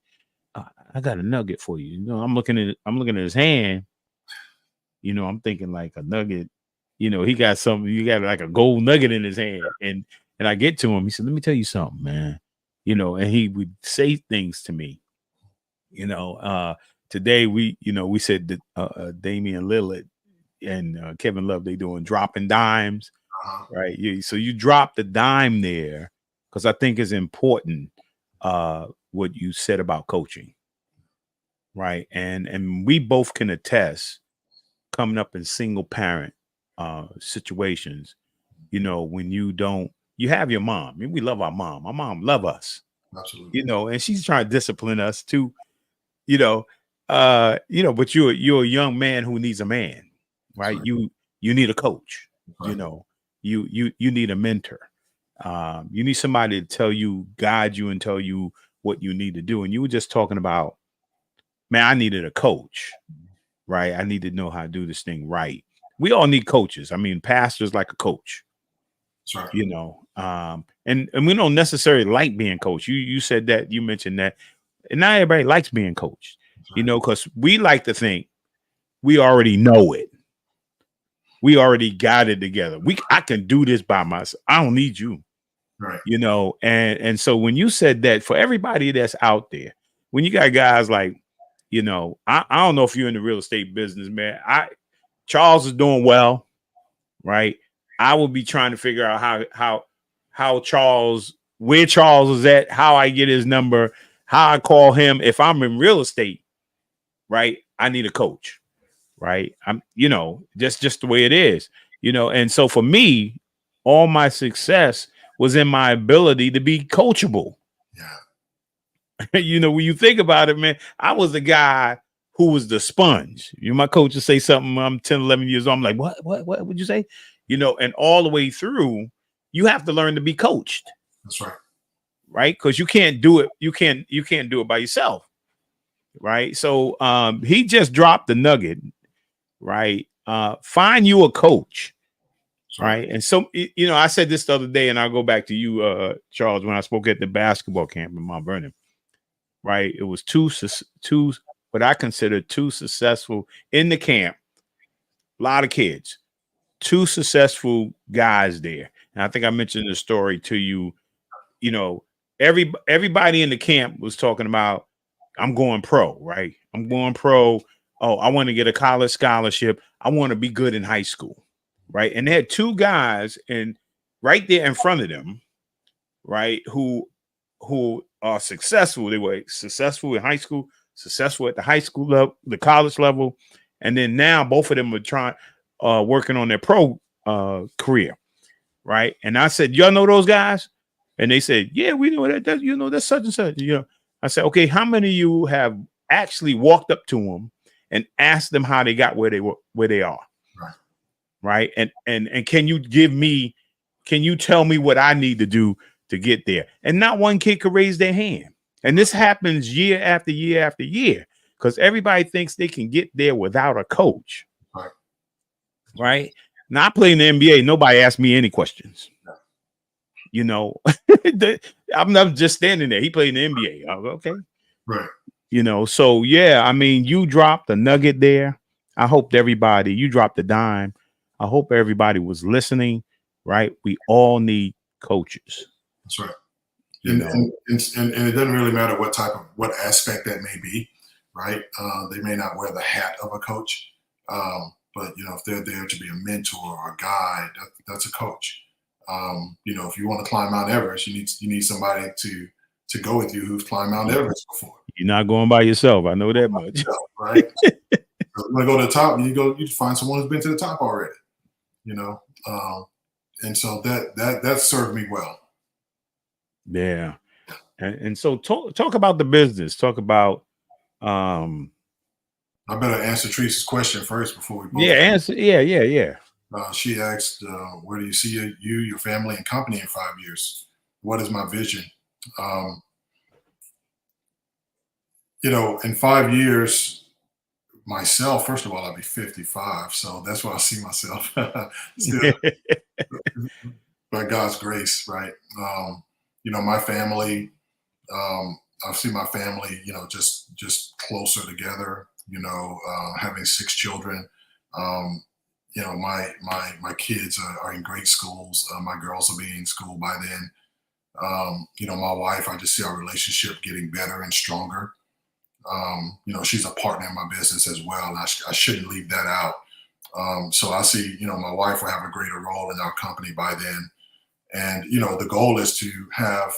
I got a nugget for you. I'm looking at his hand. I'm thinking like a nugget. He got something. You got like a gold nugget in his hand, and I get to him. He said, "Let me tell you something, man." And he would say things to me. Today we said that Damian Lillard and Kevin Love, they doing dropping dimes, Uh-huh. right? So you drop the dime there because I think it's important what you said about coaching, right? And we both can attest, coming up in single parent situations, when you have your mom. I mean, we love our mom. Our mom love us, Absolutely. and she's trying to discipline us too, but you're a young man who needs a man, right? Right. You need a coach, Right. you need a mentor. You need somebody to guide you and tell you what you need to do. And you were just talking about, man, I needed a coach, right? I need to know how to do this thing right. We all need coaches. I mean, pastors like a coach, That's right. And we don't necessarily like being coached. You said that, you mentioned that, and not everybody likes being coached, That's right. because we like to think we already know it. We already got it together. I can do this by myself. I don't need you, Right. And so when you said that, for everybody that's out there, when you got guys like, I don't know if you're in the real estate business, man. Charles is doing well, right? I will be trying to figure out how Charles, where Charles is at, how I get his number, how I call him. If I'm in real estate, right, I need a coach, right? I'm, just the way it is, And so for me, all my success was in my ability to be coachable. Yeah. When you think about it, man, I was the guy who was the sponge. My coach would say something, I'm 10, 11 years old. I'm like, what would you say? you know, and all the way through, you have to learn to be coached. That's right. Right. Because you can't do it. You can't do it by yourself. Right. So he just dropped the nugget. Right. Find you a coach. Right. And so, you know, I said this the other day, and I'll go back to you, Charles, when I spoke at the basketball camp in Mount Vernon. Right. It was two what I consider two successful in the camp. A lot of kids, two successful guys there. And I think I mentioned the story to you. You know, everybody in the camp was talking about, I'm going pro, right? I'm going pro. Oh, I want to get a college scholarship. I want to be good in high school, right? And they had two guys and right there in front of them, right, who are successful. They were successful in high school, successful at the high school level, the college level, and then now both of them are working on their pro career, right? And I said, y'all know those guys? And they said, yeah, we know that, you know, that's such and such. You know, I said, okay, how many of you have actually walked up to them and asked them how they got where they are? Right. And can you tell me what I need to do to get there? And not one kid could raise their hand. And this happens year after year after year, because everybody thinks they can get there without a coach. Right. Now I play in the NBA. Nobody asked me any questions. You know, I'm not just standing there. He played in the NBA. Okay. Right. You know, so yeah, I mean, you dropped a nugget there. I hope you dropped the dime. I hope everybody was listening. Right. We all need coaches. That's right. And it doesn't really matter what aspect that may be. Right. They may not wear the hat of a coach. But, you know, if they're there to be a mentor or a guide, that's a coach. You know, if you want to climb Mount Everest, you need somebody to go with you who's climbed Mount Everest before. You're not going by yourself. I know that much. Right. So you want to go to the top, you find someone who's been to the top already, you know. And so that served me well. Yeah. And so talk about the business. Talk about I better answer Teresa's question first before we both answer. Yeah. She asked, where do you see your family, and company in 5 years? What is my vision? You know, in 5 years, myself, first of all, I'll be 55. So that's where I see myself still by God's grace, right? You know, my family, I see my family, you know, just closer together, you know, having 6 children. You know, my kids are in great schools. My girls will be in school by then. You know, my wife, I just see our relationship getting better and stronger. You know, she's a partner in my business as well. And I shouldn't leave that out. So I see, you know, my wife will have a greater role in our company by then. And, you know, the goal is to have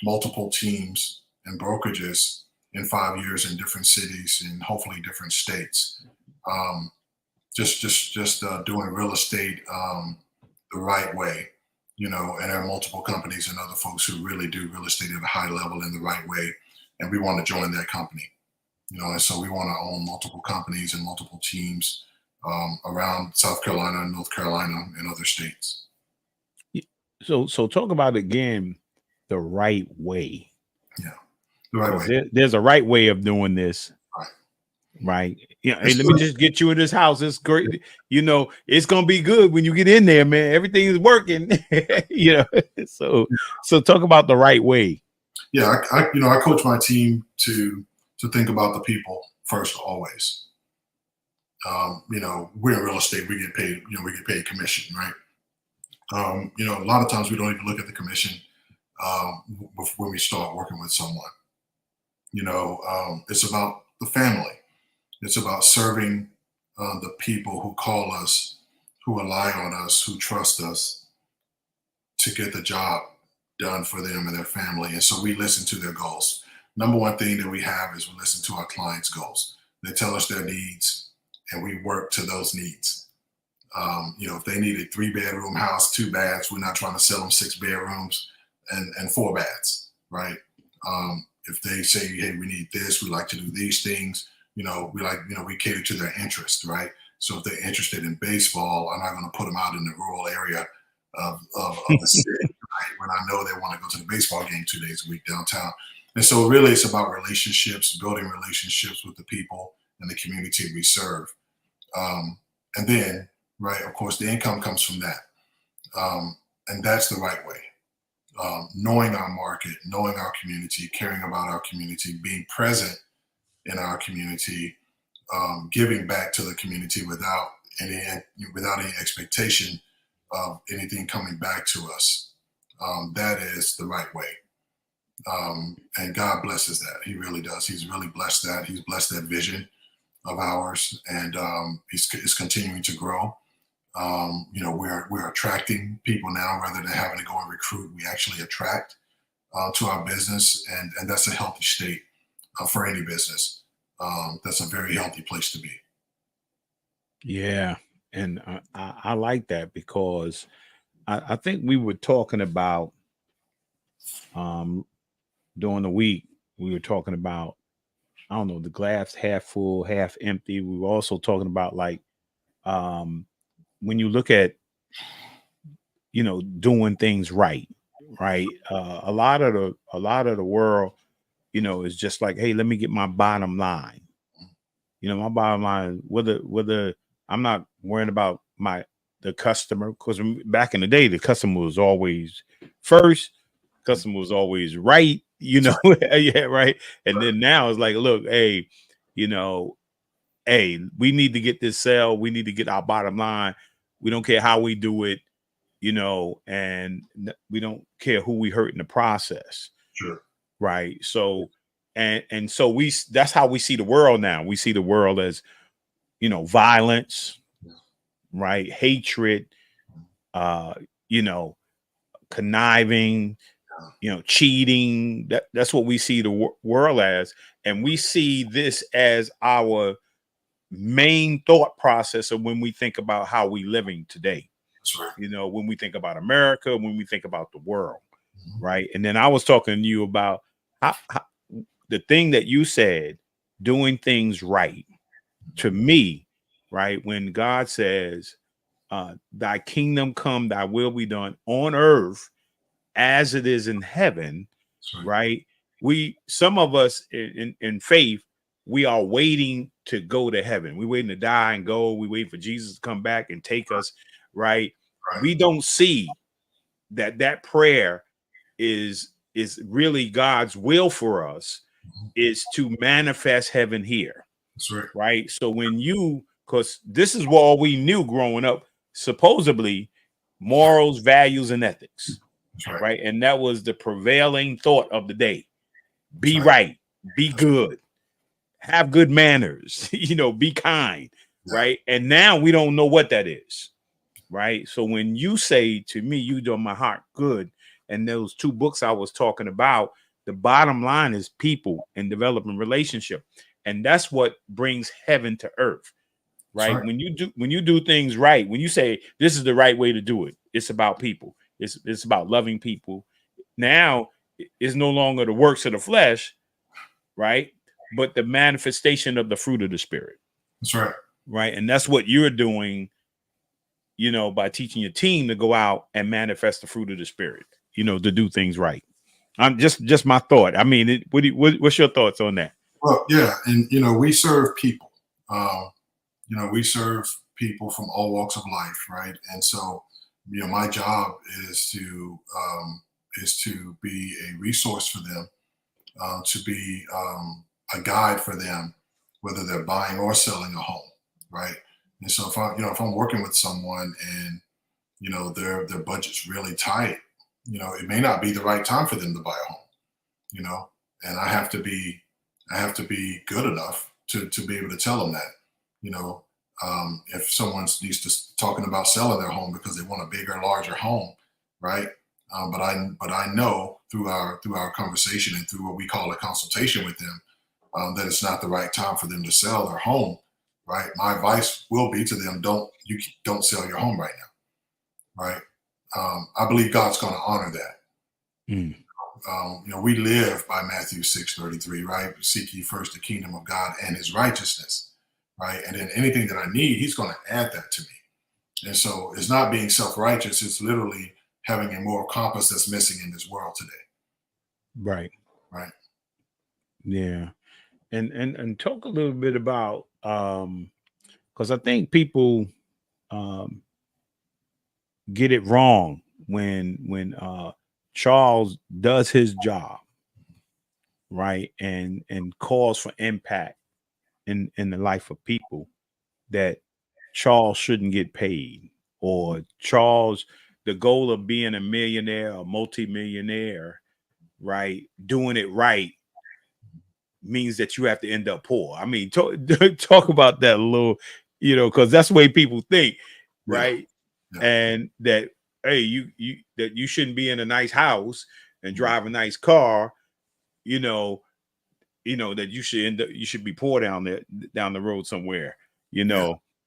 multiple teams and brokerages in 5 years in different cities and hopefully different states. Just doing real estate the right way, you know, and there are multiple companies and other folks who really do real estate at a high level in the right way. And we want to join that company, you know, and so we want to own multiple companies and multiple teams around South Carolina, North Carolina, and other states. So talk about, again, the right way. Yeah, the right way. There's a right way of doing this. Right. Yeah. Hey, let me just get you in this house. It's great. You know, it's going to be good when you get in there, man. Everything is working. You know, so talk about the right way. Yeah. I coach my team to think about the people first, always. You know, we're in real estate. We get paid commission, right? You know, a lot of times we don't even look at the commission when we start working with someone. You know, it's about the family. It's about serving the people who call us, who rely on us, who trust us to get the job done for them and their family. And so we listen to their goals. Number one thing that we have is we listen to our clients' goals. They tell us their needs and we work to those needs. You know, if they need a 3-bedroom house, 2 baths, we're not trying to sell them 6 bedrooms and 4 baths, right? If they say, hey, we need this, we like to do these things, you know, we cater to their interest, right? So if they're interested in baseball, I'm not going to put them out in the rural area of the city, right? When I know they want to go to the baseball game 2 days a week downtown. And so really it's about relationships, building relationships with the people and the community we serve. And then, right, of course, the income comes from that. And that's the right way. Knowing our market, knowing our community, caring about our community, being present in our community, giving back to the community without any expectation of anything coming back to us. That is the right way. And God blesses that. He really does. He's really blessed that. He's blessed that vision of ours, and it's continuing to grow. We're attracting people now rather than having to go and recruit. We actually attract to our business, and that's a healthy state for any business. That's a very healthy place to be. Yeah, and I like that because I think we were talking about during the week. We were talking about, I don't know, the glass half full, half empty. We were also talking about like when you look at, doing things right. A lot of the world, is just like, hey, let me get my bottom line. My bottom line, whether I'm not worrying about the customer, because back in the day, the customer was always first, customer was always right, yeah, right. And then now it's like, look, hey, hey, we need to get this sale, we need to get our bottom line. We don't care how we do it, and we don't care who we hurt in the process. Sure. Right. So and so that's how we see the world now. We see the world as, violence, right? Hatred, conniving, cheating. That's what we see the world as. And we see this as our main thought process of when we think about how we living today. That's right. When we think about America, when we think about the world, right? And then I was talking to you about how the thing that you said, doing things right. To me, right, when God says, thy kingdom come, thy will be done on earth as it is in heaven, right? Some of us in faith, we are waiting to go to heaven. We're waiting to die and go. We wait for Jesus to come back and take us, right? We don't see that prayer is really God's will for us, is to manifest heaven here. That's right. Right. So because this is what all we knew growing up, supposedly morals, values, and ethics. Right. And that was the prevailing thought of the day. Be right, be good, have good manners, be kind. Right. And now we don't know what that is. Right. So when you say to me, you do my heart good, and those two books I was talking about, the bottom line is people and developing relationship. And that's what brings heaven to earth, right? When you do things right, when you say this is the right way to do it, it's about people. It's about loving people. Now it's no longer the works of the flesh, right? But the manifestation of the fruit of the spirit. That's right. Right. And that's what you're doing, by teaching your team to go out and manifest the fruit of the spirit, to do things right. I'm just my thought. I mean, what's your thoughts on that? Well, yeah, and we serve people. We serve people from all walks of life, right? And so, my job is to be a resource for them, to be a guide for them, whether they're buying or selling a home, right? And so, if I'm working with someone and their budget's really tight, it may not be the right time for them to buy a home, and I have to be good enough to be able to tell them that, if someone needs to talking about selling their home because they want a bigger, larger home, right? But I know through our conversation and through what we call a consultation with them, that it's not the right time for them to sell their home, right? My advice will be to them: don't sell your home right now, right? I believe God's going to honor that. We live by Matthew 6:33, right? Seek ye first the kingdom of God and his righteousness, right? And then anything that I need, he's going to add that to me. And so it's not being self-righteous. It's literally having a moral compass that's missing in this world today. Right. Right. Yeah. And talk a little bit about because I think people get it wrong when Charles does his job, right, and calls for impact in the life of people, that Charles shouldn't get paid, or Charles, the goal of being a millionaire or multimillionaire, right, doing it right, means that you have to end up poor. I mean, talk about that a little, because that's the way people think, right? Yeah. And that, hey, that you shouldn't be in a nice house and Mm-hmm. drive a nice car, that you should be poor down the road somewhere.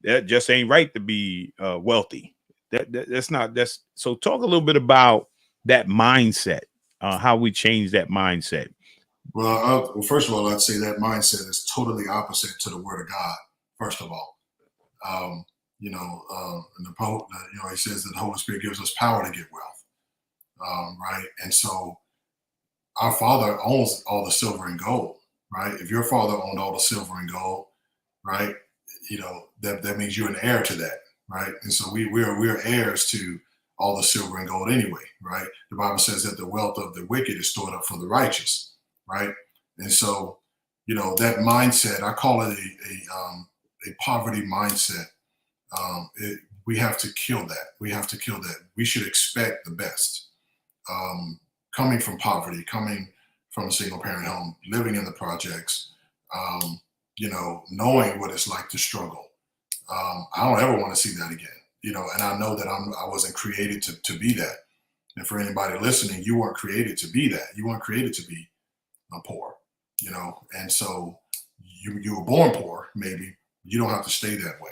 That just ain't right to be wealthy. That's so. Talk a little bit about that mindset, how we change that mindset. Well, first of all, I'd say that mindset is totally opposite to the Word of God. First of all, and he says that the Holy Spirit gives us power to get wealth, right? And so our Father owns all the silver and gold, right? If your Father owned all the silver and gold, right, that means you're an heir to that, right? And so we're heirs to all the silver and gold anyway, right? The Bible says that the wealth of the wicked is stored up for the righteous, right? And so, that mindset, I call it a poverty mindset. We have to kill that. We have to kill that. We should expect the best. Coming from poverty, coming from a single parent home, living in the projects, knowing what it's like to struggle. I don't ever want to see that again, and I know that I wasn't created to be that. And for anybody listening, you weren't created to be that. You weren't created to be poor, and so you were born poor, maybe. You don't have to stay that way.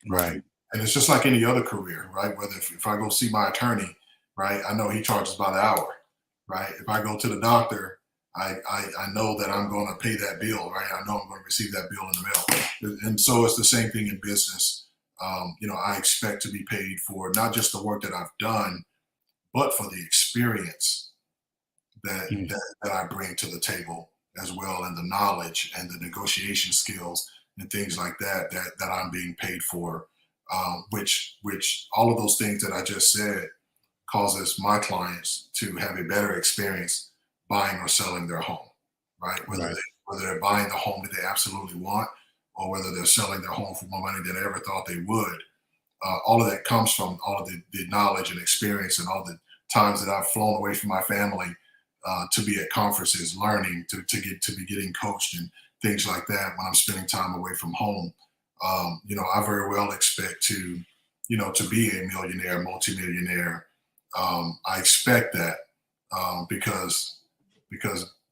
Right. And it's just like any other career, right? Whether if I go see my attorney, right, I know he charges by the hour, right? If I go to the doctor, I know that I'm going to pay that bill, right? I know I'm going to receive that bill in the mail. And so it's the same thing in business. I expect to be paid for not just the work that I've done, but for the experience that I bring to the table as well, and the knowledge and the negotiation skills and things like that I'm being paid for, which all of those things that I just said causes my clients to have a better experience buying or selling their home, right? Whether they're buying the home that they absolutely want, or whether they're selling their home for more money than they ever thought they would. All of that comes from all of the knowledge and experience, and all the times that I've flown away from my family to be at conferences, learning, to be getting coached and things like that when I'm spending time away from home. I very well expect to be a millionaire, multimillionaire. I expect that because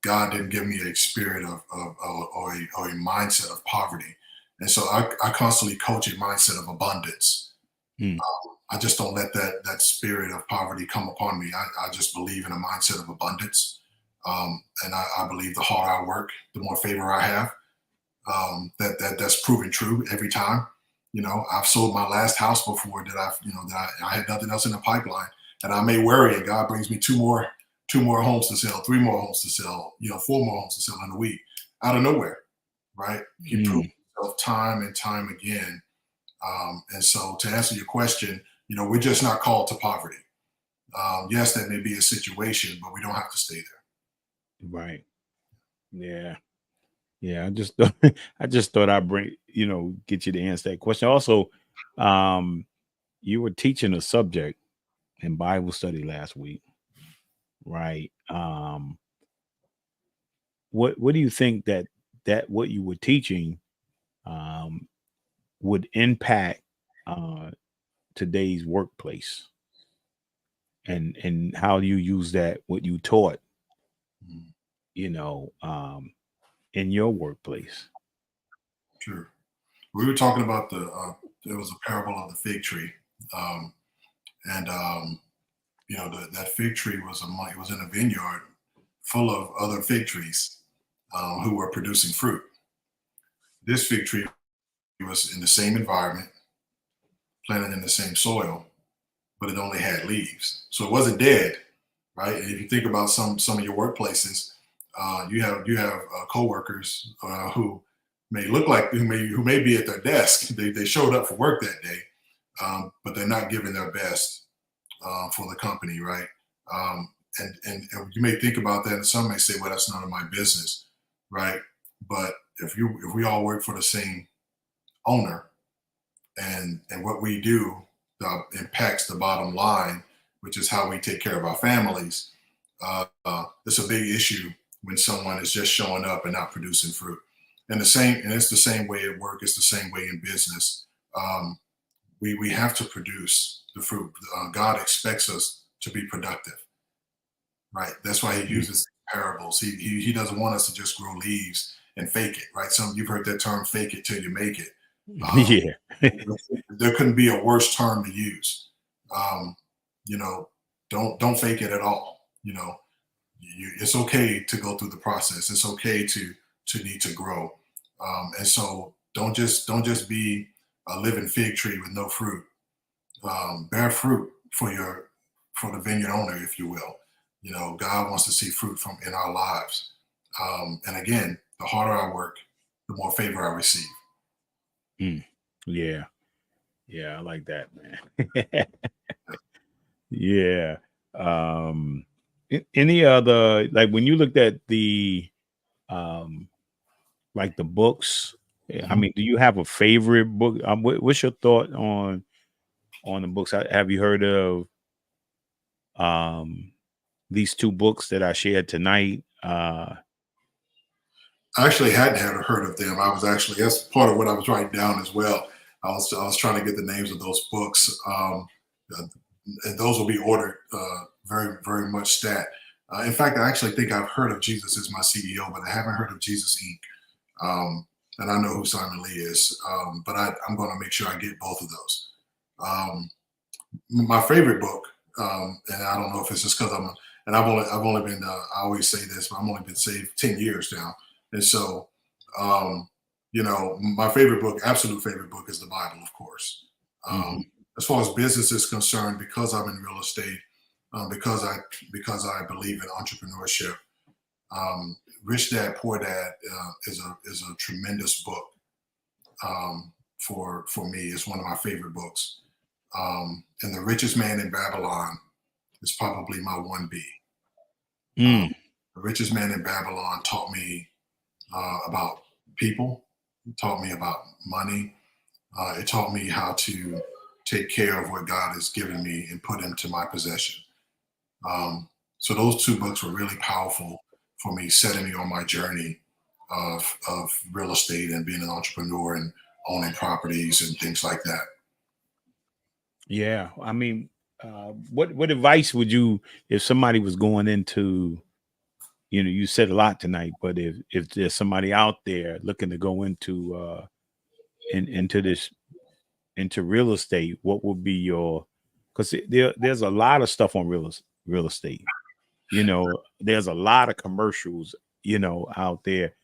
God didn't give me a spirit of or a mindset of poverty, and so I constantly coach a mindset of abundance. I just don't let that spirit of poverty come upon me. I just believe in a mindset of abundance, and I believe the harder I work, the more favor I have. That's proven true every time. I've sold my last house before that I had nothing else in the pipeline, and I may worry, and God brings me two more homes to sell, 3 more homes to sell, 4 more homes to sell in a week, out of nowhere, right? He proved himself time and time again. And so to answer your question, we're just not called to poverty. Yes, that may be a situation, but we don't have to stay there. Right. Yeah. Yeah. I just thought I'd get you to answer that question. Also, you were teaching a subject in Bible study last week, right? What do you think that what you were teaching would impact today's workplace, and how you use that, what you taught, in your workplace? Sure. We were talking about there was a parable of the fig tree, and that fig tree was in a vineyard full of other fig trees who were producing fruit. This fig tree was in the same environment, planted in the same soil, but it only had leaves. So it wasn't dead, right? And if you think about some of your workplaces, you have coworkers who may look like who may be at their desk. They showed up for work that day, but they're not giving their best for the company, right? And you may think about that, and some may say, "Well, that's none of my business," right? But if we all work for the same owner, and what we do impacts the bottom line, which is how we take care of our families. It's a big issue when someone is just showing up and not producing fruit. And it's the same way at work. It's the same way in business. We have to produce the fruit. God expects us to be productive, right? That's why He uses parables. He doesn't want us to just grow leaves and fake it, right? You've heard that term, "Fake it till you make it." Yeah. There couldn't be a worse term to use. Don't fake it at all. It's okay to go through the process. It's okay to need to grow. And so don't just be a living fig tree with no fruit. Bear fruit for the vineyard owner, if you will. God wants to see fruit in our lives. And again, the harder I work, the more favor I receive. Yeah. I like that, man. Yeah. Any other, like when you looked at the like the books, I mean, do you have a favorite book? What's your thought on the books? Have you heard of these two books that I shared tonight? I actually hadn't heard of them. That's part of what I was writing down as well. I was trying to get the names of those books, and those will be ordered very, very much stat. In fact, I actually think I've heard of Jesus is My CEO, but I haven't heard of Jesus Inc. And I know who Simon Lee is, but I'm going to make sure I get both of those. My favorite book, and I don't know if it's just because I've only been, I always say this, but I've only been saved 10 years now. And so, my favorite book, absolute favorite book, is the Bible, of course. As far as business is concerned, because I'm in real estate, because I believe in entrepreneurship, Rich Dad Poor Dad is a tremendous book for me. It's one of my favorite books. And The Richest Man in Babylon is probably my 1B. The Richest Man in Babylon taught me about people, it taught me about money. It taught me how to take care of what God has given me and put into my possession. So those two books were really powerful for me, setting me on my journey of real estate and being an entrepreneur and owning properties and things like that. Yeah. I mean, what advice would you, if somebody was going into, you said a lot tonight, but if there's somebody out there looking to go into real estate, what would be your, because there's a lot of stuff on real estate. There's a lot of commercials, out there,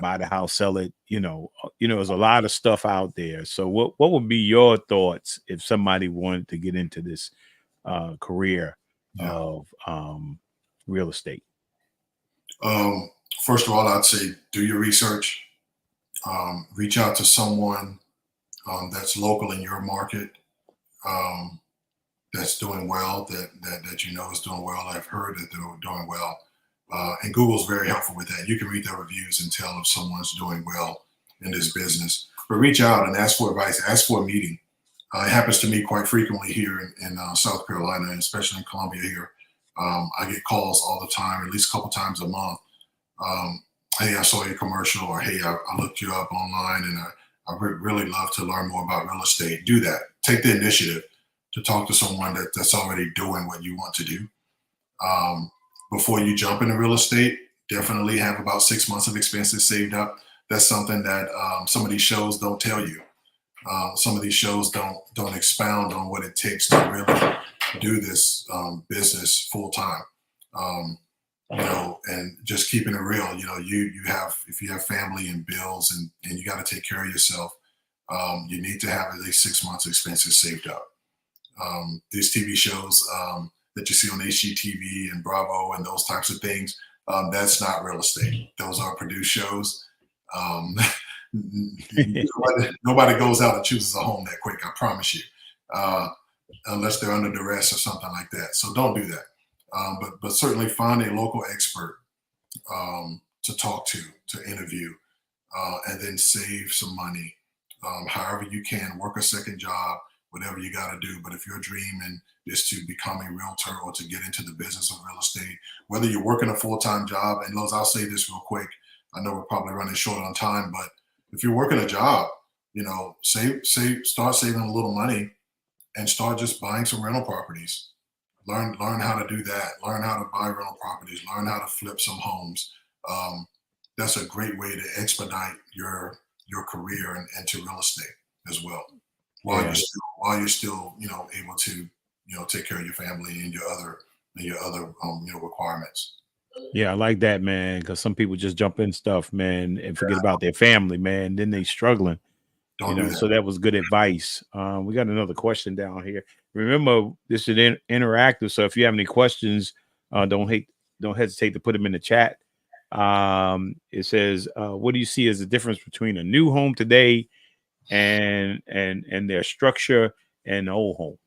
buy the house, sell it, there's a lot of stuff out there. So what would be your thoughts if somebody wanted to get into this career of real estate? First of all, I'd say do your research. Reach out to someone that's local in your market, that's doing well, that is doing well. I've heard that they're doing well. And Google's very helpful with that. You can read their reviews and tell if someone's doing well in this business. But reach out and ask for advice, ask for a meeting. It happens to me quite frequently here in South Carolina, and especially in Columbia here. I get calls all the time, at least a couple times a month. Hey, I saw your commercial, or hey, I looked you up online, and I really love to learn more about real estate. Do that. Take the initiative to talk to someone that's already doing what you want to do. Before you jump into real estate, definitely have about 6 months of expenses saved up. That's something that some of these shows don't tell you. Some of these shows don't expound on what it takes to really do this business full time. and just keeping it real. If you have family and bills and you got to take care of yourself, you need to have at least 6 months expenses saved up. These TV shows that you see on HGTV and Bravo and those types of things, that's not real estate. Those are produced shows. Nobody goes out and chooses a home that quick, I promise you, unless they're under duress or something like that. So don't do that. But certainly find a local expert to talk to interview, and then save some money. However you can, work a second job, whatever you got to do. But if your dream is to become a realtor or to get into the business of real estate, whether you're working a full-time job, and Lowe's, I'll say this real quick. I know we're probably running short on time, but if you're working a job, start saving a little money and start just buying some rental properties. Learn how to do that. Learn how to buy rental properties. Learn how to flip some homes. That's a great way to expedite your career into real estate as well, while you're still able to take care of your family and your other requirements. Yeah, I like that, man, because some people just jump in stuff, man, and forget about their family, man. Then they struggling. Don't do that. So that was good advice. We got another question down here. Remember, this is interactive, so if you have any questions, don't hesitate to put them in the chat. It says, what do you see as the difference between a new home today and their structure and old homes?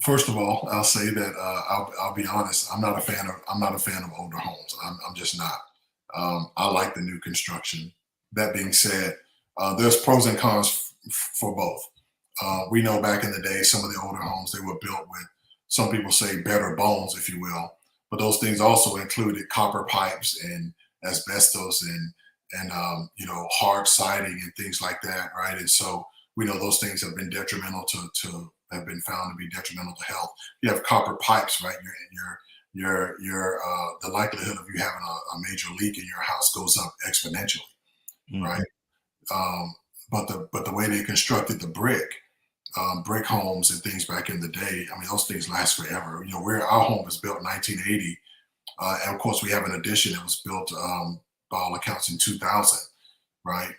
First of all, I'll say that I'll be honest. I'm not a fan of older homes. I'm just not. I like the new construction. That being said, there's pros and cons for both. We know back in the day, some of the older homes, they were built with, some people say, better bones, if you will. But those things also included copper pipes and asbestos and hard siding and things like that, right? And so we know those things have been detrimental have been found to be detrimental to health. You have copper pipes, right? The likelihood of you having a major leak in your house goes up exponentially, right? But the way they constructed the brick homes and things back in the day, I mean, those things last forever. Our home was built in 1980, and of course we have an addition that was built by all accounts in 2000, right?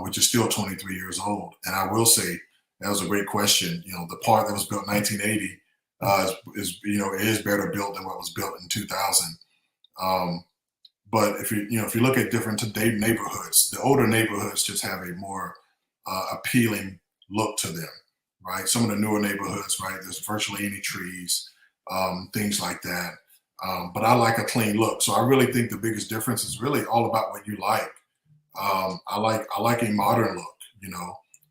Which is still 23 years old. And I will say that was a great question. The part that was built in 1980 is better built than what was built in 2000. But if you look at different today neighborhoods, the older neighborhoods just have a more appealing look to them, right? Some of the newer neighborhoods, right, there's virtually any trees, things like that. But I like a clean look. So I really think the biggest difference is really all about what you like. I like a modern look.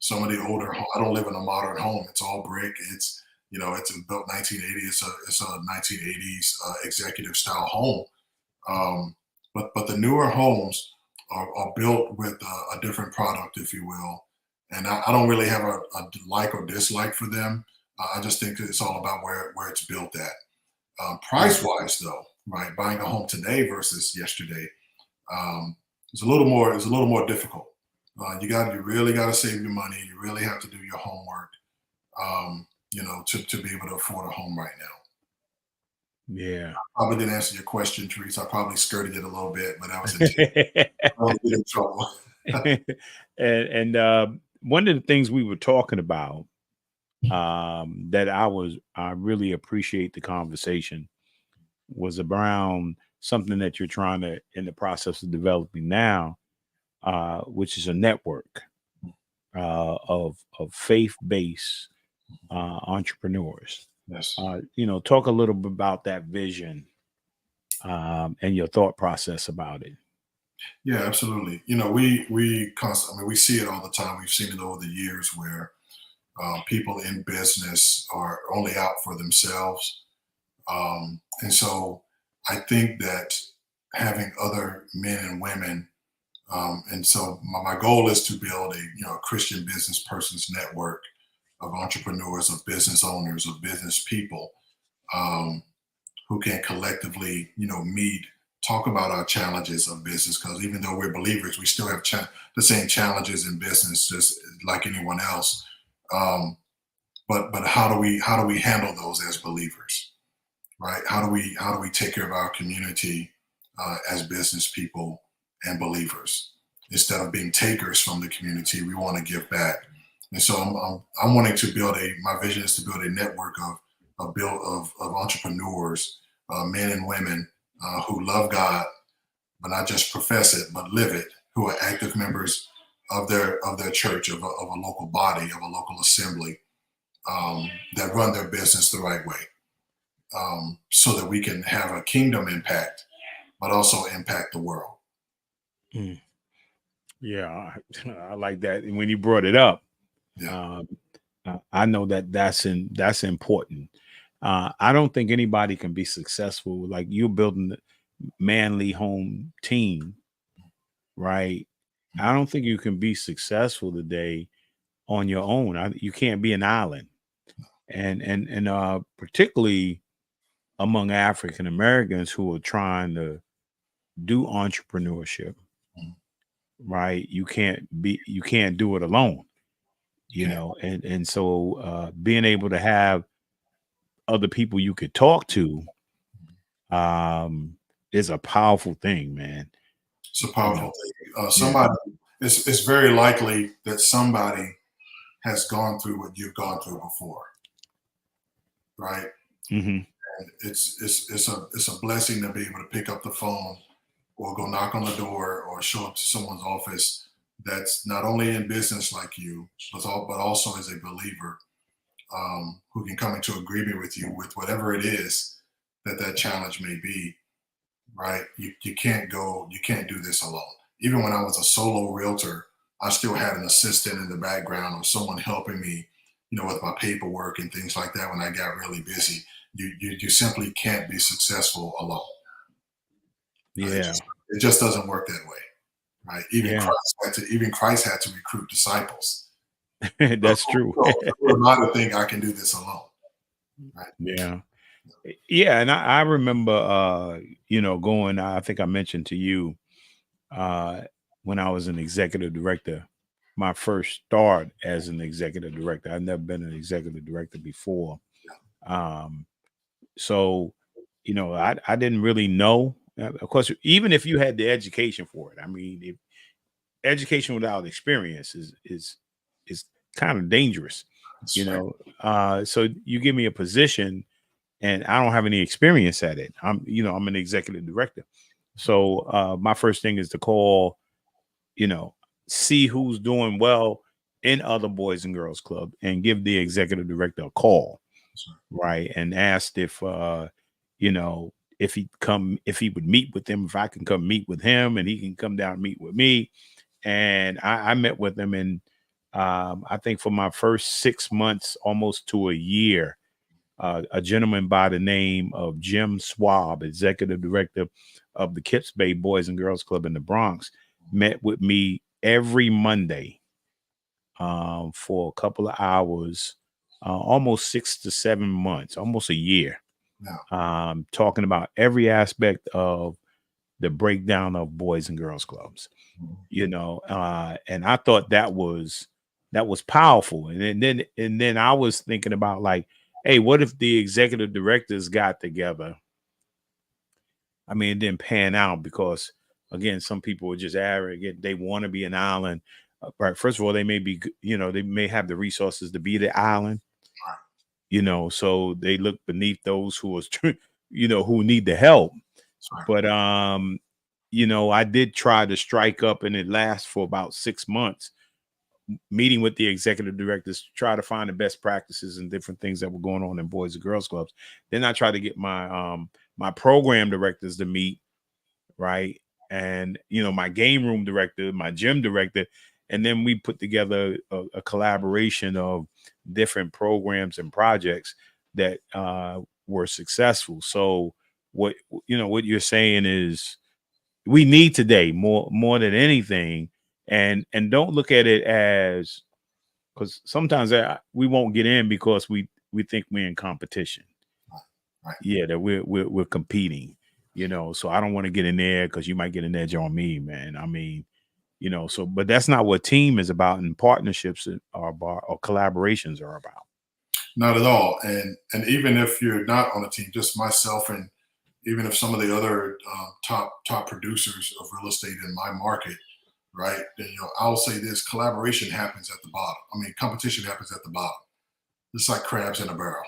Some of the older, I don't live in a modern home. It's all brick. It's built 1980. It's a 1980s executive style home. But the newer homes are built with a different product, if you will. And I don't really have a like or dislike for them. I just think that it's all about where it's built at. Price wise, though, right? Buying a home today versus yesterday is a little more difficult. You really got to save your money. You really have to do your homework, to be able to afford a home right now. Yeah. I probably didn't answer your question, Therese. I probably skirted it a little bit, but that was it. I was in trouble. and one of the things we were talking about, that I really appreciate the conversation, was around something that you're trying to, in the process of developing now, which is a network of faith-based entrepreneurs. Yes. Talk a little bit about that vision and your thought process about it. Yeah, absolutely. We constantly, we see it all the time. We've seen it over the years where people in business are only out for themselves. And so I think that having other men and women, and so my goal is to build a Christian business persons network of entrepreneurs, of business owners, of business people who can collectively, meet, talk about our challenges of business. Because even though we're believers, we still have the same challenges in business, just like anyone else. but how do we handle those as believers, right? How do we take care of our community as business people and believers? Instead of being takers from the community, we want to give back. And so I'm wanting to build my vision is to build a network of entrepreneurs, men and women who love God, but not just profess it, but live it, who are active members of their church, of a local body, of a local assembly, that run their business the right way, so that we can have a kingdom impact, but also impact the world. Mm. Yeah, I like that. And when you brought it up, Yeah. I know that's important. I don't think anybody can be successful like you're building the Manley home team, right? I don't think you can be successful today on your own. You can't be an island, and particularly among African Americans who are trying to do entrepreneurship, Mhm. right? You can't do it alone, Okay. and so being able to have other people you could talk to is a powerful thing, man. It's a You powerful know, thing. yeah. Somebody, it's very likely that somebody has gone through what you've gone through before, right? Hmm. And it's a blessing to be able to pick up the phone or go knock on the door or show up to someone's office that's not only in business like you, but also is a believer, who can come into agreement with you with whatever it is that challenge may be. Right? You can't do this alone. Even when I was a solo realtor, I still had an assistant in the background or someone helping me, with my paperwork and things like that when I got really busy. You simply can't be successful alone. Yeah. It just doesn't work that way, right? Yeah. Even Christ had to recruit disciples. That's true. Who am I to think I can do this alone? Right? Yeah. Yeah. And I remember, going, I think I mentioned to you, uh, when I was an executive director, my first start as an executive director. I've never been an executive director before. Um, so, I didn't really know. Of course, even if you had the education for it, I mean, if education without experience is kind of dangerous, That's right. So you give me a position and I don't have any experience at it. I'm an executive director. So my first thing is to call, see who's doing well in other boys and girls club and give the executive director a call, That's right. right? And asked you know, if he would meet with him, if I can come meet with him and he can come down and meet with me. And I met with him, and I think for my first 6 months, almost to a year, a gentleman by the name of Jim Swab, executive director of the Kips Bay Boys and Girls Club in the Bronx, met with me every Monday for a couple of hours, almost 6 to 7 months, almost a year, Yeah. talking about every aspect of the breakdown of boys and girls clubs, and I thought that was powerful. And then I was thinking about, like, hey, what if the executive directors got together? I mean, it didn't pan out because, again, some people are just arrogant. They want to be an island. Right. First of all, they may be, they may have the resources to be the island, so they look beneath those who are, who need the help. That's right. But, I did try to strike up, and it lasts for about 6 months, meeting with the executive directors to try to find the best practices and different things that were going on in boys and girls clubs. Then I tried to get my program directors to meet, right? And my game room director, my gym director, and then we put together a collaboration of different programs and projects that were successful. So what you're saying is we need today more than anything, and don't look at it as, because sometimes we won't get in because we think we're in competition. Right. Yeah, that we're competing, so I don't want to get in there because you might get an edge on me, man. I mean, so, but that's not what team is about, and partnerships are about, or collaborations are about. not at all. And even if you're not on a team, just myself, and even if some of the other top producers of real estate in my market, right? Then, I'll say this: collaboration happens at the bottom. I mean, competition happens at the bottom. It's like crabs in a barrel,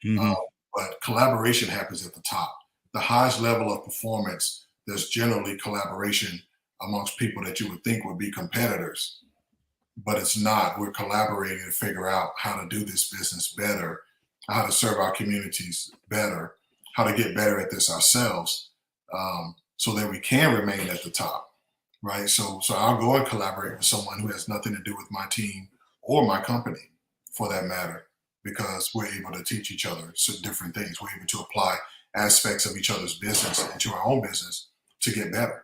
Mm-hmm. But collaboration happens at the top. The highest level of performance, there's generally collaboration amongst people that you would think would be competitors, but it's not. We're collaborating to figure out how to do this business better, how to serve our communities better, how to get better at this ourselves, so that we can remain at the top, right? So I'll go and collaborate with someone who has nothing to do with my team or my company, for that matter, because we're able to teach each other some different things. We're able to apply aspects of each other's business into our own business to get better,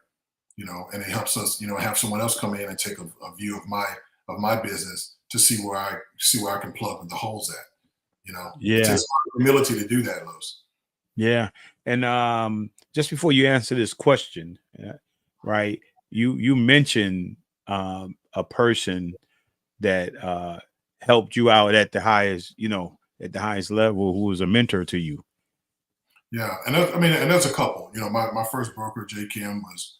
and it helps us, have someone else come in and take a view of my business to see where I can plug the holes at. It takes a lot of humility to do that, Los. Yeah. And just before you answer this question, right, you mentioned a person that helped you out at the highest, level, who was a mentor to you. Yeah, and there's a couple. My first broker, J. Kim, was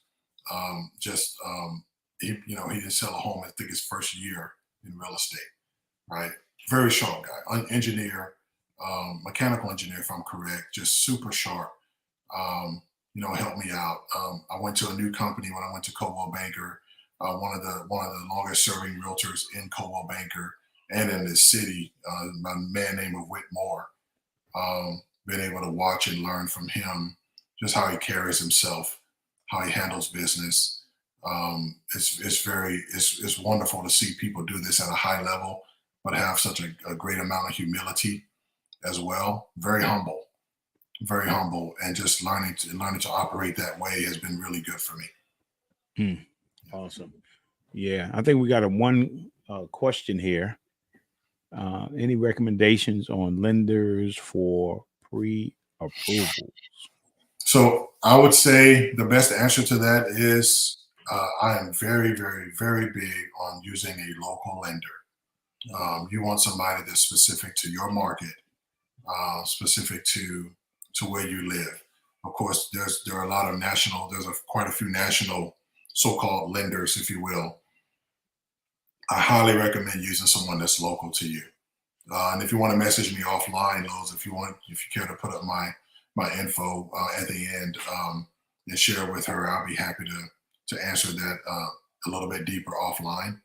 he didn't sell a home, I think, his first year in real estate, right? Very sharp guy, engineer, mechanical engineer, if I'm correct, just super sharp. Helped me out. I went to a new company when I went to Coldwell Banker, one of the longest serving realtors in Coldwell Banker and in this city, a man named Whitmore. Been able to watch and learn from him just how he carries himself, how he handles business. It's wonderful to see people do this at a high level, but have such a great amount of humility as well. Very humble, and just learning to operate that way has been really good for me. Awesome. Yeah, I think we got one question here. Any recommendations on lenders for pre-approvals? So I would say the best answer to that is I am very, very, very big on using a local lender. You want somebody that's specific to your market, specific to where you live. Of course, there are a lot of quite a few national so-called lenders, if you will. I highly recommend using someone that's local to you. And if you want to message me offline, Lowe's, if you care to put up my info at the end and share with her, I'll be happy to answer that a little bit deeper offline.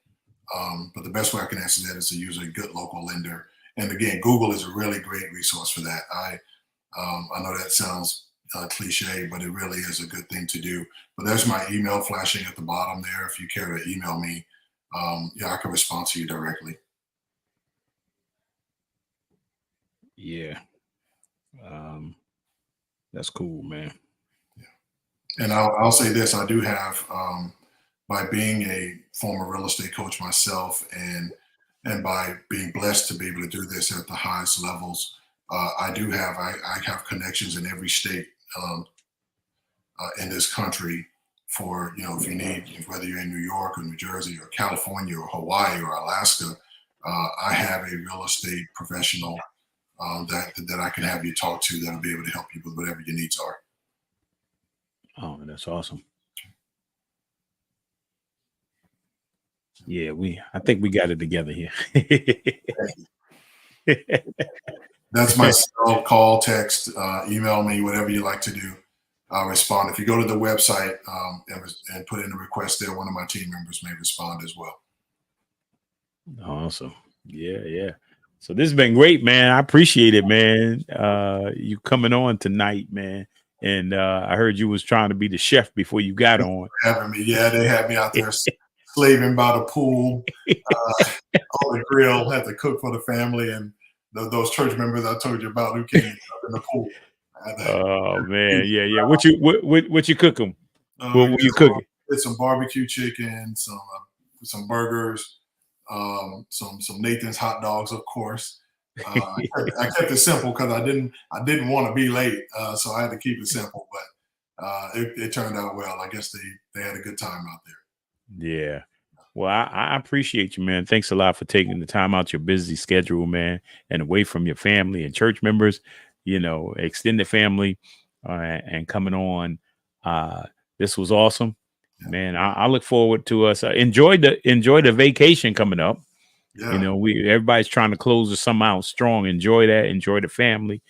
But the best way I can answer that is to use a good local lender. And again, Google is a really great resource for that. I know that sounds cliche, but it really is a good thing to do. But there's my email flashing at the bottom there. If you care to email me, I can respond to you directly. Yeah. That's cool, man. Yeah. And I'll say this, I do have, by being a former real estate coach myself and by being blessed to be able to do this at the highest levels, I have connections in every state in this country for, if you need, whether you're in New York or New Jersey or California or Hawaii or Alaska, I have a real estate professional that I can have you talk to that'll be able to help you with whatever your needs are. Oh, that's awesome. Yeah, I think we got it together here. That's my cell, call, text, email me, whatever you like to do. I'll respond. If you go to the website and put in a request there, one of my team members may respond as well. Awesome. Yeah. So this has been great, man. I appreciate it, man. You coming on tonight, man. And I heard you was trying to be the chef before you got on. Having me, yeah, they had me out there slaving by the pool, on the grill, had to cook for the family and those church members I told you about who came up in the pool. Oh man, yeah. What you cooking? What you cooking? Did some barbecue chicken, some burgers, some Nathan's hot dogs, of course. I kept it simple because I didn't want to be late, so I had to keep it simple. But it turned out well. I guess they had a good time out there. Yeah. Well, I appreciate you, man. Thanks a lot for taking the time out your busy schedule, man, and away from your family and church members, extended family, and coming on. This was awesome, man. I look forward to us. Enjoy the vacation coming up. Yeah. Everybody's trying to close the summer out strong. Enjoy that. Enjoy the family.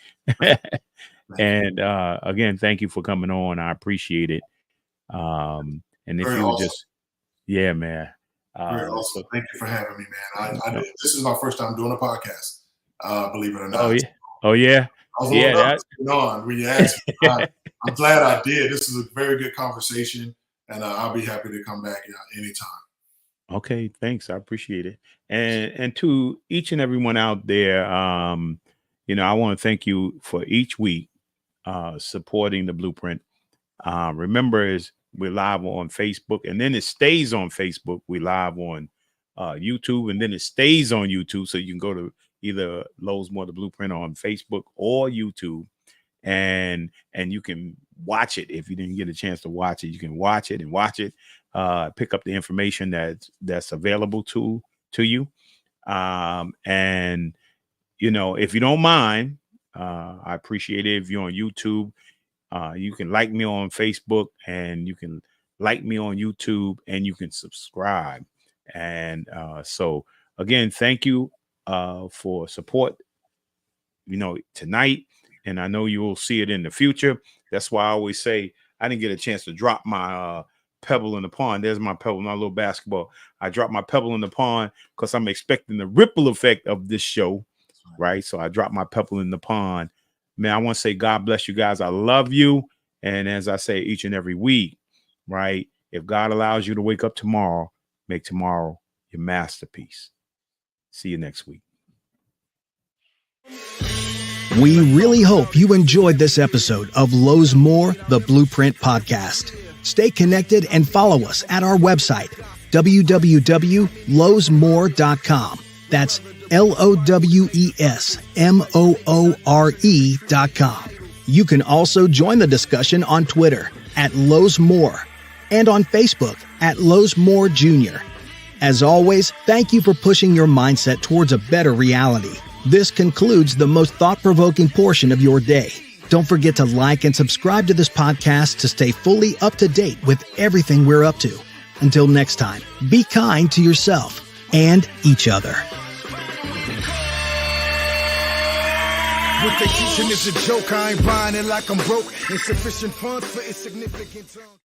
And again, thank you for coming on. I appreciate it. And if Very you would awesome. just, yeah, man. Very awesome. Thank you for having me, man. This is my first time doing a podcast. Believe it or not. Oh yeah. Oh yeah. I was a little nervous on when you asked me. I'm glad I did. This is a very good conversation, and I'll be happy to come back anytime. Okay, thanks. I appreciate it. And to each and everyone out there, I want to thank you for each week supporting the Blueprint. Remember, we're live on Facebook, and then it stays on Facebook. We live on YouTube, and then it stays on YouTube. So you can go to either Lowe's More the Blueprint on Facebook or YouTube, and you can watch it. If you didn't get a chance to watch it, you can watch it and watch it. Pick up the information that's available to you. And if you don't mind, I appreciate it. If you're on YouTube, you can like me on Facebook, and you can like me on YouTube, and you can subscribe. And so again, thank you for support, tonight. And I know you will see it in the future. That's why I always say I didn't get a chance to drop my pebble in the pond. There's my pebble, my little basketball. I dropped my pebble in the pond because I'm expecting the ripple effect of this show, right? So I dropped my pebble in the pond. Man, I want to say God bless you guys. I love you. And as I say each and every week, right? If God allows you to wake up tomorrow, make tomorrow your masterpiece. See you next week. We really hope you enjoyed this episode of Lowe's More, the Blueprint Podcast. Stay connected and follow us at our website, www.lowesmore.com. That's LOWESMOORE.com. You can also join the discussion on Twitter at Lowe's More and on Facebook at Lowe's More Jr. As always, thank you for pushing your mindset towards a better reality. This concludes the most thought-provoking portion of your day. Don't forget to like and subscribe to this podcast to stay fully up to date with everything we're up to. Until next time, be kind to yourself and each other. What they teaching is a joke. I ain't buying it like I'm broke. Insufficient funds for insignificant tongue.